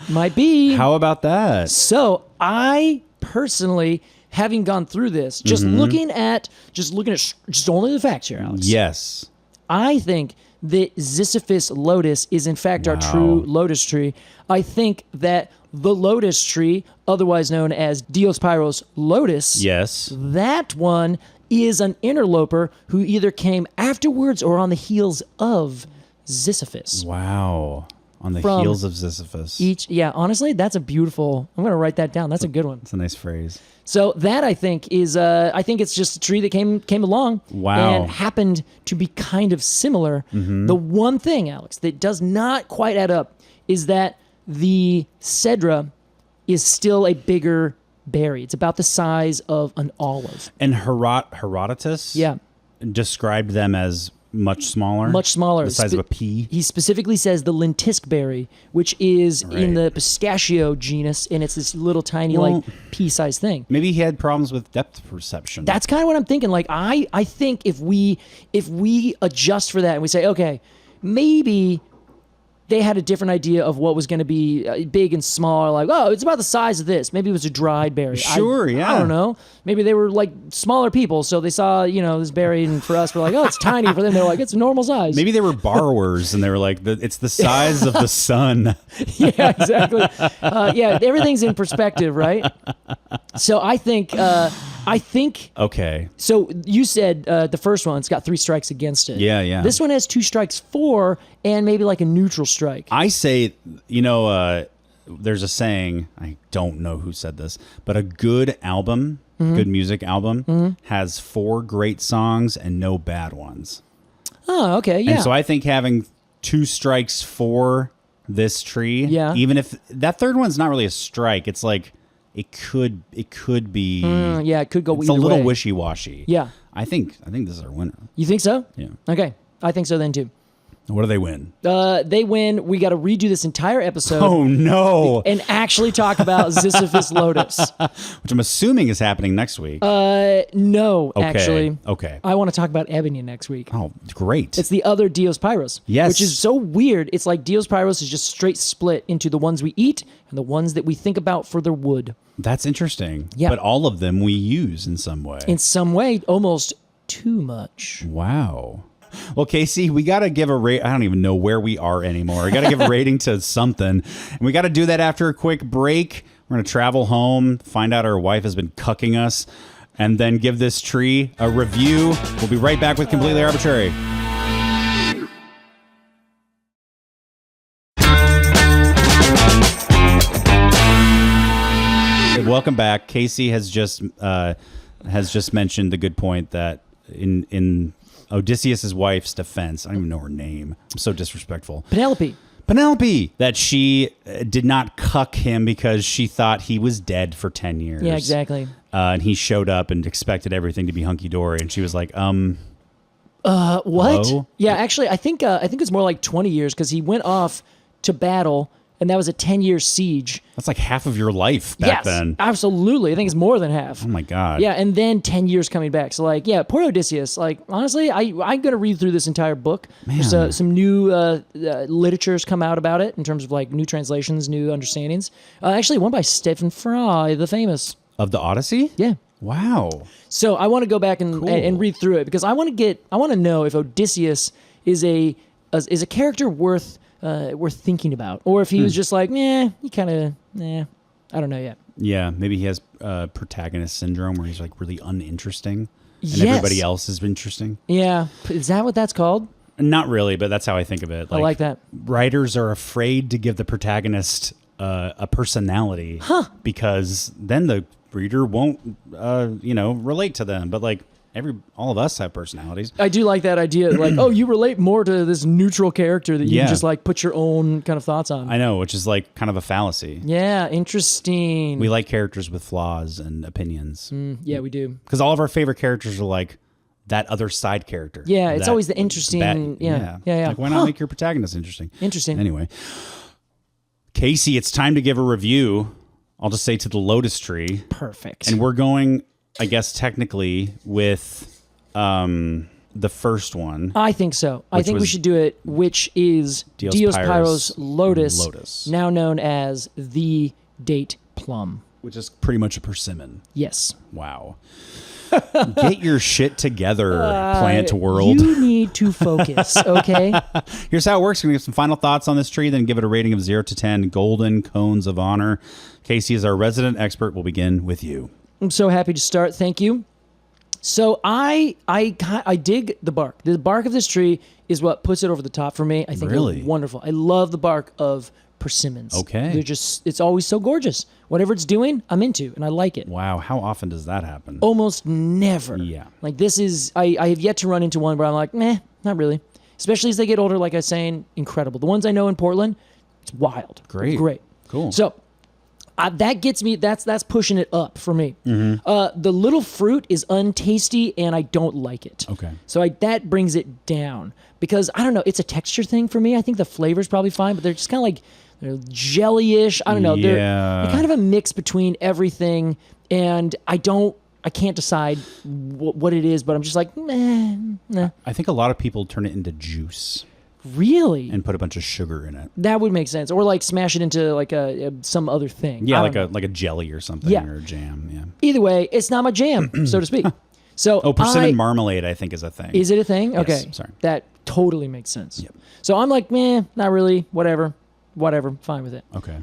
Might be. How about that? So I personally having gone through this, just looking at just only the facts here, Alex. Yes. I think that Sisyphus Lotus is in fact our true Lotus tree. I think that the Lotus tree, otherwise known as Diospyros Lotus, Yes. that one is an interloper who either came afterwards or on the heels of Sisyphus. Wow. On the From heels of Sisyphus. Honestly, that's a beautiful. I'm going to write that down. That's a good one. It's a nice phrase. So that I think is, I think it's just a tree that came along and happened to be kind of similar. The one thing, Alex, that does not quite add up is that the cedra is still a bigger berry. It's about the size of an olive. And Herodotus described them as much smaller. Much smaller. The size of a pea. He specifically says the lentisk berry, which is in the pistachio genus, and it's this little tiny, like, pea-sized thing. Maybe he had problems with depth perception. That's kind of what I'm thinking. Like, I think if we adjust for that and we say, okay, maybe they had a different idea of what was going to be big and small. Like, oh, it's about the size of this. Maybe it was a dried berry. Sure, yeah. I don't know. Maybe they were like smaller people, so they saw, this berry, and for us, we're like, oh, it's tiny. For them, they're like, it's normal size. Maybe they were borrowers, and they were like, it's the size of the sun. Yeah, exactly. Everything's in perspective, right? So I think. Okay. So you said the first one's got 3 strikes against it. Yeah. This one has 2 strikes for, and maybe like a neutral strike. I say, there's a saying, I don't know who said this, but a good album, good music album, has 4 great songs and no bad ones. Oh, okay, yeah. And so I think having 2 strikes for this tree, even if that third one's not really a strike, it's like, it could be. It could go It's either a little way. wishy-washy. Yeah. I think this is our winner. You think so? Yeah. Okay. I think so then too. What do they win? They win. We got to redo this entire episode. Oh, no. And actually talk about Sisyphus Lotus. Which I'm assuming is happening next week. No, Okay. actually. Okay. I want to talk about ebony next week. Oh, great. It's the other Diospyros. Yes. Which is so weird. It's like Diospyros is just straight split into the ones we eat and the ones that we think about for their wood. That's interesting. Yeah. But all of them we use in some way. In some way, almost too much. Wow. Well, Casey, we got to give a rate. I don't even know where we are anymore. We got to give a rating to something. And we got to do that after a quick break. We're going to travel home, find out our wife has been cucking us, and then give this tree a review. We'll be right back with Completely Arbortrary. Welcome back. Casey has just mentioned the good point that in Odysseus' wife's defense, I don't even know her name. I'm so disrespectful. Penelope, that she did not cuck him because she thought he was dead for 10 years. Yeah, exactly. And he showed up and expected everything to be hunky-dory, and she was like, what? Hello? Yeah, actually, I think it's more like 20 years because he went off to battle, and that was a 10-year siege. That's like half of your life back then. Absolutely. I think it's more than half. Oh, my God. Yeah, and then 10 years coming back. So, like, yeah, poor Odysseus. Like, honestly, I'm going to read through this entire book. Man. There's some new literatures come out about it in terms of, like, new translations, new understandings. Actually, one by Stephen Fry, the famous. Of the Odyssey? Yeah. Wow. So I want to go back and read through it because I want to know if Odysseus is a character worth thinking about, or if he was just like, I don't know yet. Yeah, maybe he has protagonist syndrome where he's like really uninteresting and Yes. everybody else is interesting. Yeah. Is that what that's called? Not really, but that's how I think of it. I like that. Writers are afraid to give the protagonist a personality because then the reader won't, relate to them. But like all of us have personalities. I do like that idea. Like, oh, you relate more to this neutral character that you can just like put your own kind of thoughts on. I know, which is like kind of a fallacy. Yeah, interesting. We like characters with flaws and opinions. Yeah, we do. Because all of our favorite characters are like that other side character. Yeah, it's always the interesting. Yeah. Like, why not make your protagonist interesting? Interesting. Anyway, Casey, it's time to give a review. I'll just say to the Lotus tree. Perfect. And we're going, I guess, technically with the first one. I think so. I think we should do it, which is Diospyros Lotus, now known as the date plum. which is pretty much a persimmon. Yes. Wow. Get your shit together, plant world. You need to focus, okay? Here's how it works. We're going to give some final thoughts on this tree, then give it a rating of 0 to 10 golden cones of honor. Casey is our resident expert. We'll begin with you. I'm so happy to start. Thank you. So I dig the bark. The bark of this tree is what puts it over the top for me. I think Really? it's wonderful. I love the bark of persimmons. Okay. It's always so gorgeous. Whatever it's doing, I'm into, and I like it. Wow. How often does that happen? Almost never. Yeah. Like this is, I have yet to run into one where I'm like, meh, not really. Especially as they get older, like I was saying, incredible. The ones I know in Portland, it's wild. Great. Great. Cool. So that gets me, that's pushing it up for me. Mm-hmm. The little fruit is untasty and I don't like it. Okay. So that brings it down because I don't know, it's a texture thing for me. I think the flavor's probably fine, but they're just kind of like, they're jelly-ish. I don't know. Yeah. They're kind of a mix between everything, and I can't decide what it is, but I'm just like, nah. I think a lot of people turn it into juice Really? and put a bunch of sugar in it. That would make sense. Or like smash it into like some other thing. Yeah, I don't know. like a jelly or something, Yeah. or a jam. Yeah. Either way, it's not my jam, so to speak. So Persimmon marmalade, I think, is a thing. Is it a thing? Yes, Okay. sorry. That totally makes sense. Yep. So I'm like, meh, not really. Whatever, fine with it. Okay.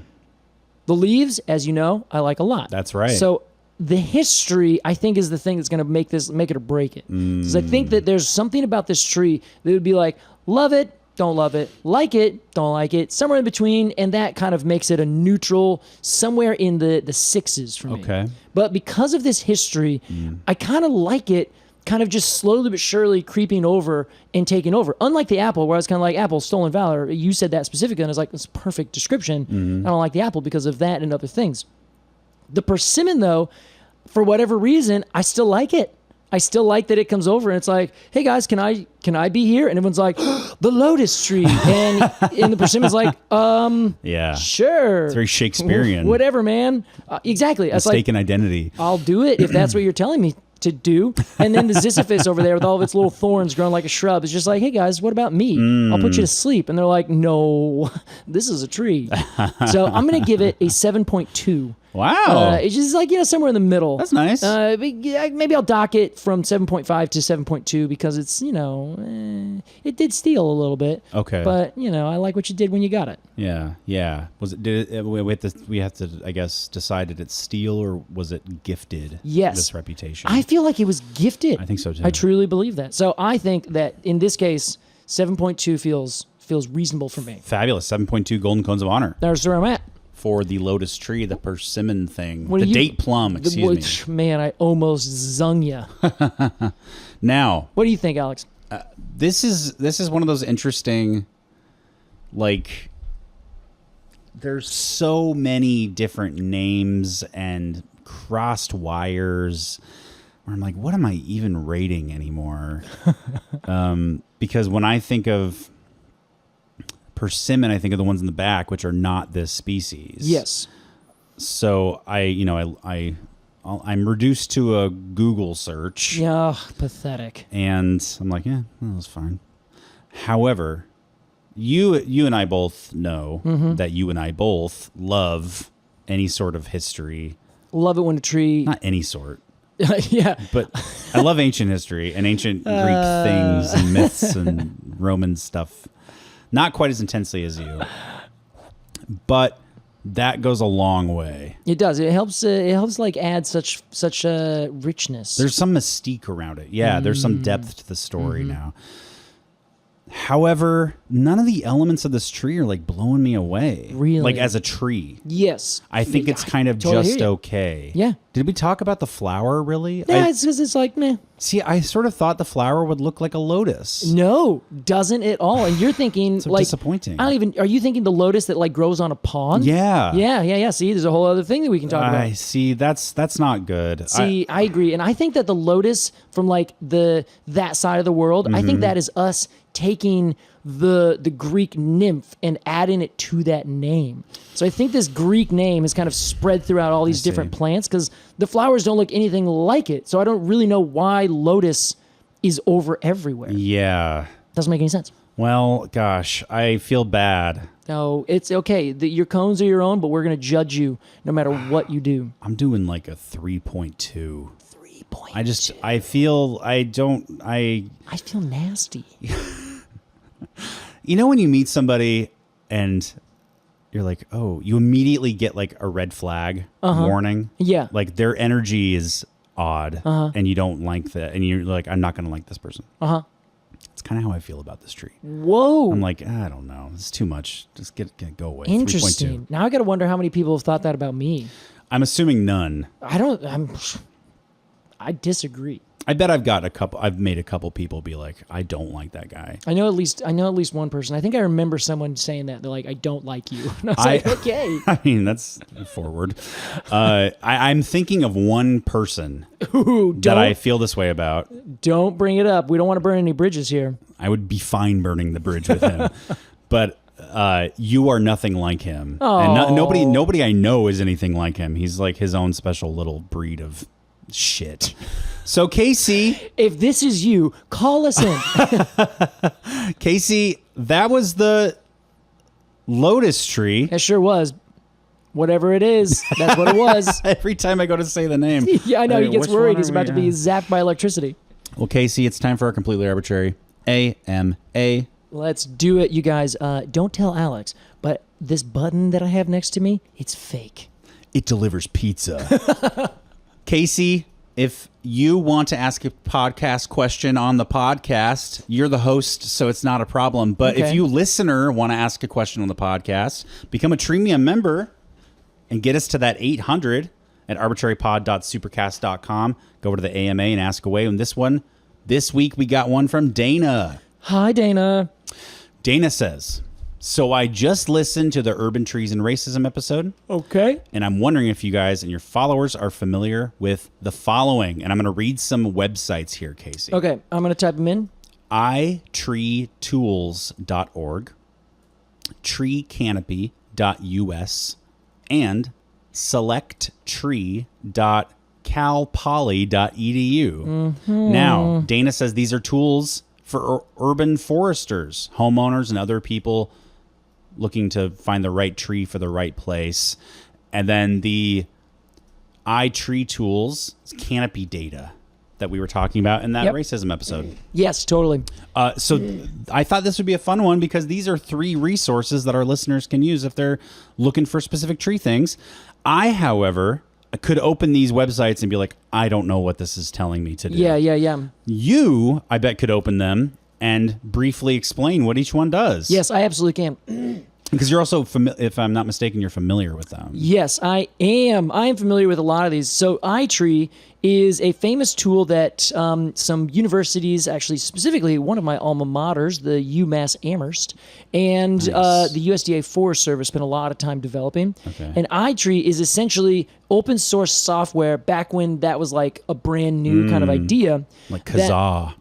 The leaves, as you know, I like a lot. That's right. So the history, I think, is the thing that's going to make it or break it. Because I think that there's something about this tree that would be like, love it, don't love it, like it, don't like it, somewhere in between, and that kind of makes it a neutral, somewhere in the sixes for me. Okay. But because of this history, I kind of like it, kind of just slowly but surely creeping over and taking over. Unlike the apple, where I was kind of like, apple, stolen valor. You said that specifically, and I was like, that's a perfect description. I don't like the apple because of that and other things. The persimmon, though, for whatever reason, I still like it. I still like that it comes over and it's like, hey guys, can I be here? And everyone's like, the lotus tree. And the persimmon's like, Yeah. sure. It's very Shakespearean. Whatever, man. Exactly. I was like, Mistaken identity. I'll do it if that's what you're telling me to do. And then the Sisyphus over there with all of its little thorns growing like a shrub is just like, hey guys, what about me? I'll put you to sleep. And they're like, no, this is a tree. So I'm going to give it a 7.2. Wow. It's just like, somewhere in the middle. That's nice. Maybe I'll dock it from 7.5 to 7.2 because it's, it did steal a little bit. Okay. But, I like what you did when you got it. Yeah. Yeah. We have to, I guess, decide did it steal or was it gifted? Yes. This reputation. I feel like it was gifted. I think so too. I truly believe that. So I think that in this case, 7.2 feels reasonable for me. Fabulous. 7.2 golden cones of honor. There's where I'm at. For the lotus tree, the persimmon thing, What the do you- date plum, excuse me. Man, I almost zung ya. Now, What do you think, Alex? this is one of those interesting, like, there's so many different names and crossed wires where I'm like, what am I even rating anymore? Because when I think of persimmon, I think of the ones in the back, which are not this species. Yes. So I'm reduced to a Google search. Yeah, pathetic. And I'm like, yeah, well, that's fine. However, you and I both know that you and I both love any sort of history. Love it when a tree. Not any sort, Yeah. but I love ancient history and ancient Greek things and myths and Roman stuff. Not quite as intensely as you, but that goes a long way. It does. It helps. Like add such richness. There's some mystique around it. Yeah, there's some depth to the story now. However, none of the elements of this tree are like blowing me away. Really? Like as a tree. Yes. I think it's kind of totally just hear you. okay. Yeah. Did we talk about the flower really? Yeah, it's because it's like meh. See, I sort of thought the flower would look like a lotus. No, doesn't at all. And you're thinking So like disappointing. Are you thinking the lotus that like grows on a pond? Yeah. Yeah. See, there's a whole other thing that we can talk I about. see. That's not good. See, I agree. And I think that the lotus from like that side of the world, I think that is us taking the Greek nymph and adding it to that name. So I think this Greek name is kind of spread throughout all these different plants because the flowers don't look anything like it. So I don't really know why lotus is over everywhere. Yeah. Doesn't make any sense. Well, gosh, I feel bad. No, it's okay. Your cones are your own, but we're going to judge you no matter what you do. I'm doing like a 3.2. 3.2. I feel nasty. You know when you meet somebody and you're like, oh, you immediately get like a red flag warning. Yeah. Like their energy is odd and you don't like that. And you're like, I'm not going to like this person. It's kind of how I feel about this tree. Whoa. I'm like, I don't know. It's too much. Just go away. Interesting. 3.2. Now I got to wonder how many people have thought that about me. I'm assuming none. I disagree. I bet I've made a couple people be like, I don't like that guy. I know at least one person. I think I remember someone saying that. They're like, I don't like you. And I was like, okay. I mean, that's forward. I'm thinking of one person that I feel this way about. Don't bring it up. We don't want to burn any bridges here. I would be fine burning the bridge with him. But you are nothing like him. Oh. And nobody I know is anything like him. He's like his own special little breed of shit. So Casey, if this is you, call us in. Casey, that was the Lotus tree. It sure was. Whatever it is, that's what it was. Every time I go to say the name. Yeah, I know. He gets worried. He's about to be zapped by electricity. Well, Casey, it's time for our completely arbitrary AMA. Let's do it, you guys. Don't tell Alex, but this button that I have next to me, it's fake. It delivers pizza. Casey, if you want to ask a podcast question on the podcast, you're the host, so it's not a problem. But if you listener want to ask a question on the podcast, become a Treemium member and get us to that 800 at arbitrarypod.supercast.com. Go over to the AMA and ask away. And this week we got one from Dana. Hi, Dana. Dana says, so I just listened to the Urban Trees and Racism episode. Okay. And I'm wondering if you guys and your followers are familiar with the following. And I'm going to read some websites here, Casey. Okay. I'm going to type them in. itreetools.org, treecanopy.us, and selecttree.calpoly.edu. Now, Dana says these are tools for urban foresters, homeowners, and other people looking to find the right tree for the right place. And then the iTree tools canopy data that we were talking about in that racism episode. Yes, totally. So I thought this would be a fun one because these are 3 resources that our listeners can use if they're looking for specific tree things. I, however, could open these websites and be like, I don't know what this is telling me to do. Yeah. You, I bet, could open them and briefly explain what each one does. Yes, I absolutely can. Because you're also, if I'm not mistaken, you're familiar with them. Yes, I am. I am familiar with a lot of these. So iTree is a famous tool that some universities, actually specifically one of my alma maters, the UMass Amherst, and the USDA Forest Service spent a lot of time developing. Okay. And iTree is essentially open source software back when that was like a brand new kind of idea. Like Kazaa.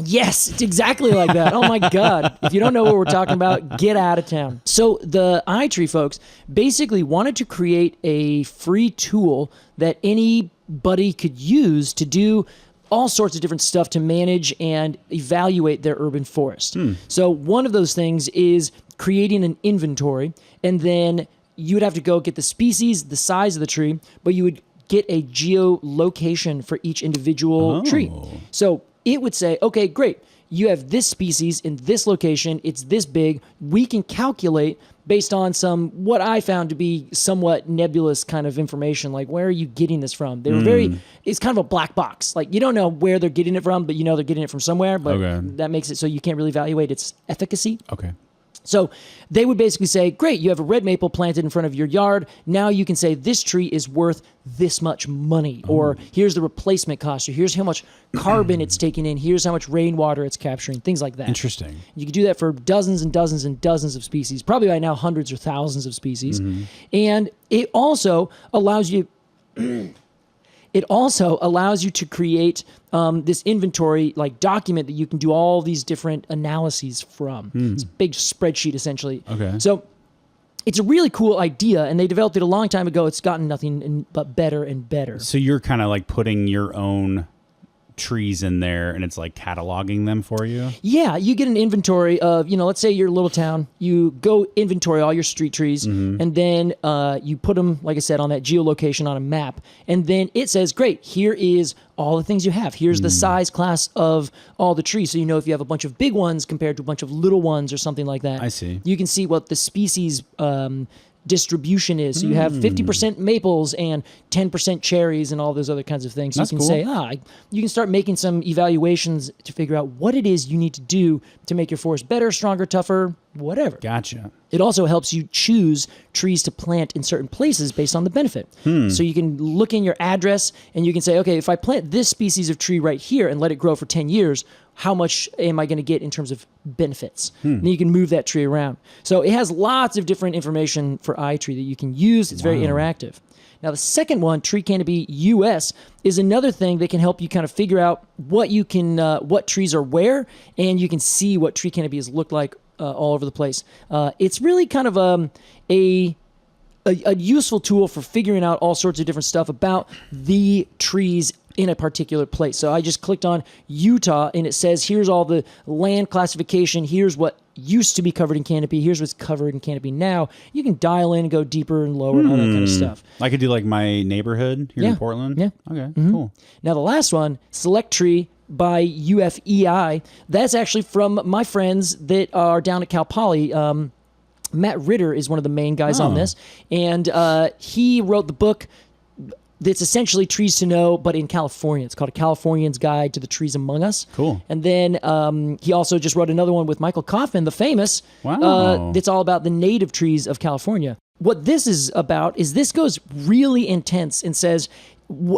Yes, it's exactly like that. Oh my God. If you don't know what we're talking about, get out of town. So the iTree folks basically wanted to create a free tool that anybody could use to do all sorts of different stuff to manage and evaluate their urban forest. So one of those things is creating an inventory, and then you would have to go get the species, the size of the tree, but you would get a geolocation for each individual tree. So it would say, okay, great. You have this species in this location. It's this big. We can calculate based on what I found to be somewhat nebulous kind of information. Like, where are you getting this from? They were it's kind of a black box. Like, you don't know where they're getting it from, but you know they're getting it from somewhere. But that makes it so you can't really evaluate its efficacy. Okay. So they would basically say, great, you have a red maple planted in front of your yard. Now you can say this tree is worth this much money, or here's the replacement cost, or here's how much carbon it's taking in, here's how much rainwater it's capturing, things like that. Interesting. You can do that for dozens and dozens and dozens of species, probably by now hundreds or thousands of species. And it also allows you... It also allows you to create this inventory like document that you can do all these different analyses from. It's a big spreadsheet essentially. Okay. So it's a really cool idea, and they developed it a long time ago. It's gotten nothing but better and better. So you're kind of like putting your own trees in there, and it's like cataloging them for you? Yeah, you get an inventory of, let's say you're a little town, you go inventory all your street trees, and then you put them, like I said, on that geolocation on a map, and then it says, great, here is all the things you have. Here's the size class of all the trees, so you know if you have a bunch of big ones compared to a bunch of little ones or something like that. I see. You can see what the species distribution is. So you have 50% maples and 10% cherries and all those other kinds of things. So That's you can cool. say, you can start making some evaluations to figure out what it is you need to do to make your forest better, stronger, tougher, whatever. Gotcha. It also helps you choose trees to plant in certain places based on the benefit. So you can look in your address and you can say, okay, if I plant this species of tree right here and let it grow for 10 years, how much am I going to get in terms of benefits? And you can move that tree around. So it has lots of different information for iTree that you can use. It's very interactive. Now, the second one, Tree Canopy US, is another thing that can help you kind of figure out what you can, what trees are where, and you can see what tree canopies look like all over the place. It's really kind of a useful tool for figuring out all sorts of different stuff about the trees in a particular place. So I just clicked on Utah, and it says, here's all the land classification. Here's what used to be covered in canopy. Here's what's covered in canopy now. You can dial in and go deeper and lower and all that kind of stuff. I could do like my neighborhood here in Portland? Yeah. Okay, cool. Now, the last one, Select Tree by UFEI. That's actually from my friends that are down at Cal Poly. Matt Ritter is one of the main guys on this, and he wrote the book that's essentially Trees to Know, but in California. It's called A Californian's Guide to the Trees Among Us. Cool. And then he also just wrote another one with Michael Kaufman, the famous, that's all about the native trees of California. What this is about is this goes really intense and says,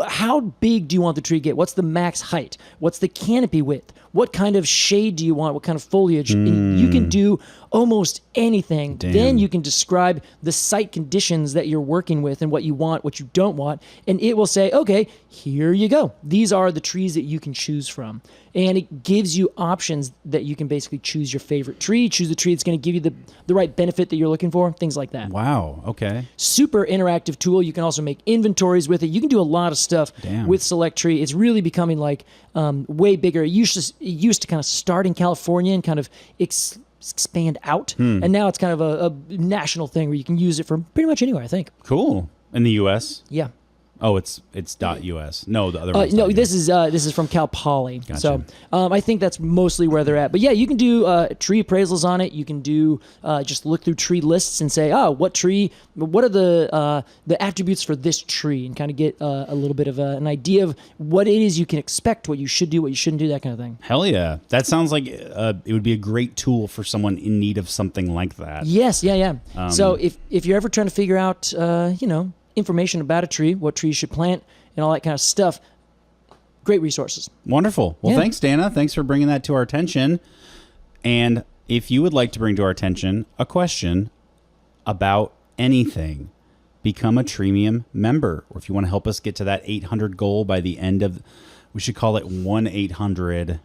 how big do you want the tree to get? What's the max height? What's the canopy width? What kind of shade do you want? What kind of foliage? And you can do almost anything. Damn. Then you can describe the site conditions that you're working with and what you want, what you don't want. And it will say, okay, here you go. These are the trees that you can choose from. And it gives you options that you can basically choose your favorite tree, choose the tree that's going to give you the right benefit that you're looking for, things like that. Wow, okay. Super interactive tool. You can also make inventories with it. You can do a lot of stuff with Select Tree. It's really becoming like way bigger. It used to kind of start in California and kind of expand out. And now it's kind of a national thing where you can use it from pretty much anywhere, I think. Cool. In the U.S.? Yeah. Oh, it's .us. No, the other one's no, .us. this is from Cal Poly. Gotcha. So I think that's mostly where they're at. But yeah, you can do tree appraisals on it. You can do just look through tree lists and say, what are the attributes for this tree, and kind of get a little bit of an idea of what it is you can expect, what you should do, what you shouldn't do, that kind of thing. Hell yeah. That sounds like it would be a great tool for someone in need of something like that. Yes, yeah. So if you're ever trying to figure out, information about a tree, what trees you should plant, and all that kind of stuff, great resources. Wonderful. Well, Yeah. thanks, Dana. Thanks for bringing that to our attention. And if you would like to bring to our attention a question about anything, become a Treemium member. Or if you want to help us get to that 800 goal by the end of, we should call it 1-800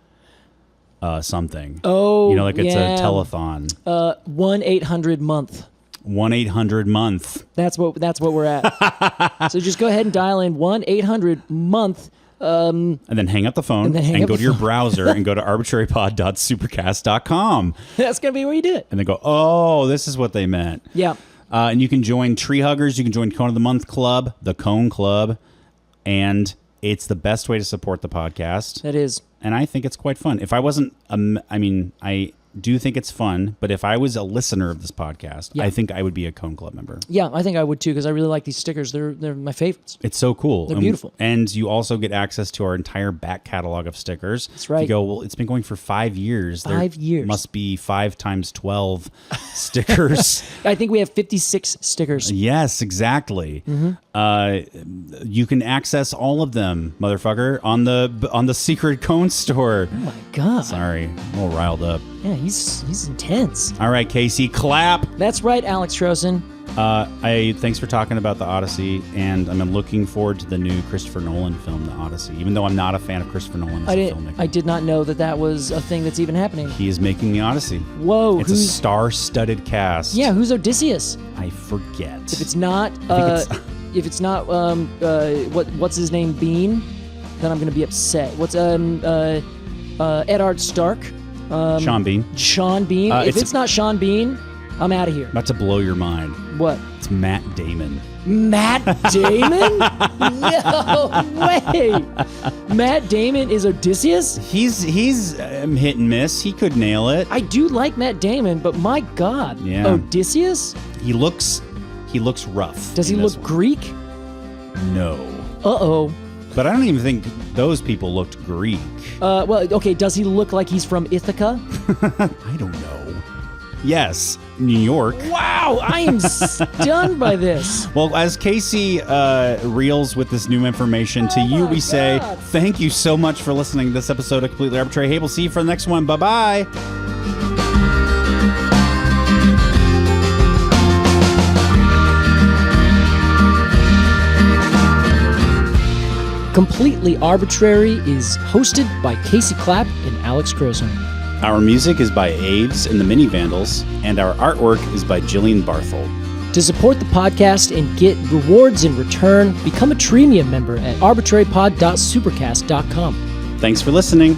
something. Oh, like it's a telethon. 1-800-month. 1-800-month. That's what we're at. So just go ahead and dial in 1-800-month. And then hang up the phone and go to your browser and go to arbitrarypod.supercast.com. That's going to be where you do it. And then go, oh, this is what they meant. Yeah. And you can join Tree Huggers. You can join Cone of the Month Club, the Cone Club. And it's the best way to support the podcast. That is. And I think it's quite fun. If I wasn't, I do think it's fun, but if I was a listener of this podcast, I think I would be a Cone Club member. Yeah, I think I would too, because I really like these stickers. They're my favorites. It's so cool. They're beautiful. And you also get access to our entire back catalog of stickers. That's right. You go, well, it's been going for 5 years. 5 years. Must be 5 times 12 stickers. I think we have 56 stickers. Yes, exactly. You can access all of them, motherfucker, on the secret Cone store. Oh my God. Sorry, I'm a little riled up. Yeah, he's intense. All right, Casey, clap. That's right, Alex Crowson. Thanks for talking about the Odyssey, and I'm looking forward to the new Christopher Nolan film, The Odyssey. Even though I'm not a fan of Christopher Nolan as a filmmaker, I did not know that was a thing that's even happening. He is making the Odyssey. Whoa, it's a star-studded cast. Yeah, who's Odysseus? I forget. If it's not, what's his name? Bean. then I'm going to be upset. What's Edard Stark? Sean Bean. Sean Bean. If it's not Sean Bean, I'm out of here. About to blow your mind. What? It's Matt Damon. Matt Damon? No way. Matt Damon is Odysseus? He's hit and miss. He could nail it. I do like Matt Damon, but my God. Yeah. Odysseus? He looks rough. Does he look Greek? No. Uh-oh. But I don't even think those people looked Greek. Well, okay, does he look like he's from Ithaca? I don't know. Yes, New York. Wow, I am stunned by this. Well, as Casey reels with this new information, to you we say thank you so much for listening to this episode of Completely Arbitrary. Hey, we'll see you for the next one. Bye-bye. Completely Arbitrary is hosted by Casey Clapp and Alex Crowson. Our music is by Aves and the Mini Vandals, and our artwork is by Jillian Barthold. To support the podcast and get rewards in return, become a Treemium member at arbitrarypod.supercast.com. Thanks for listening.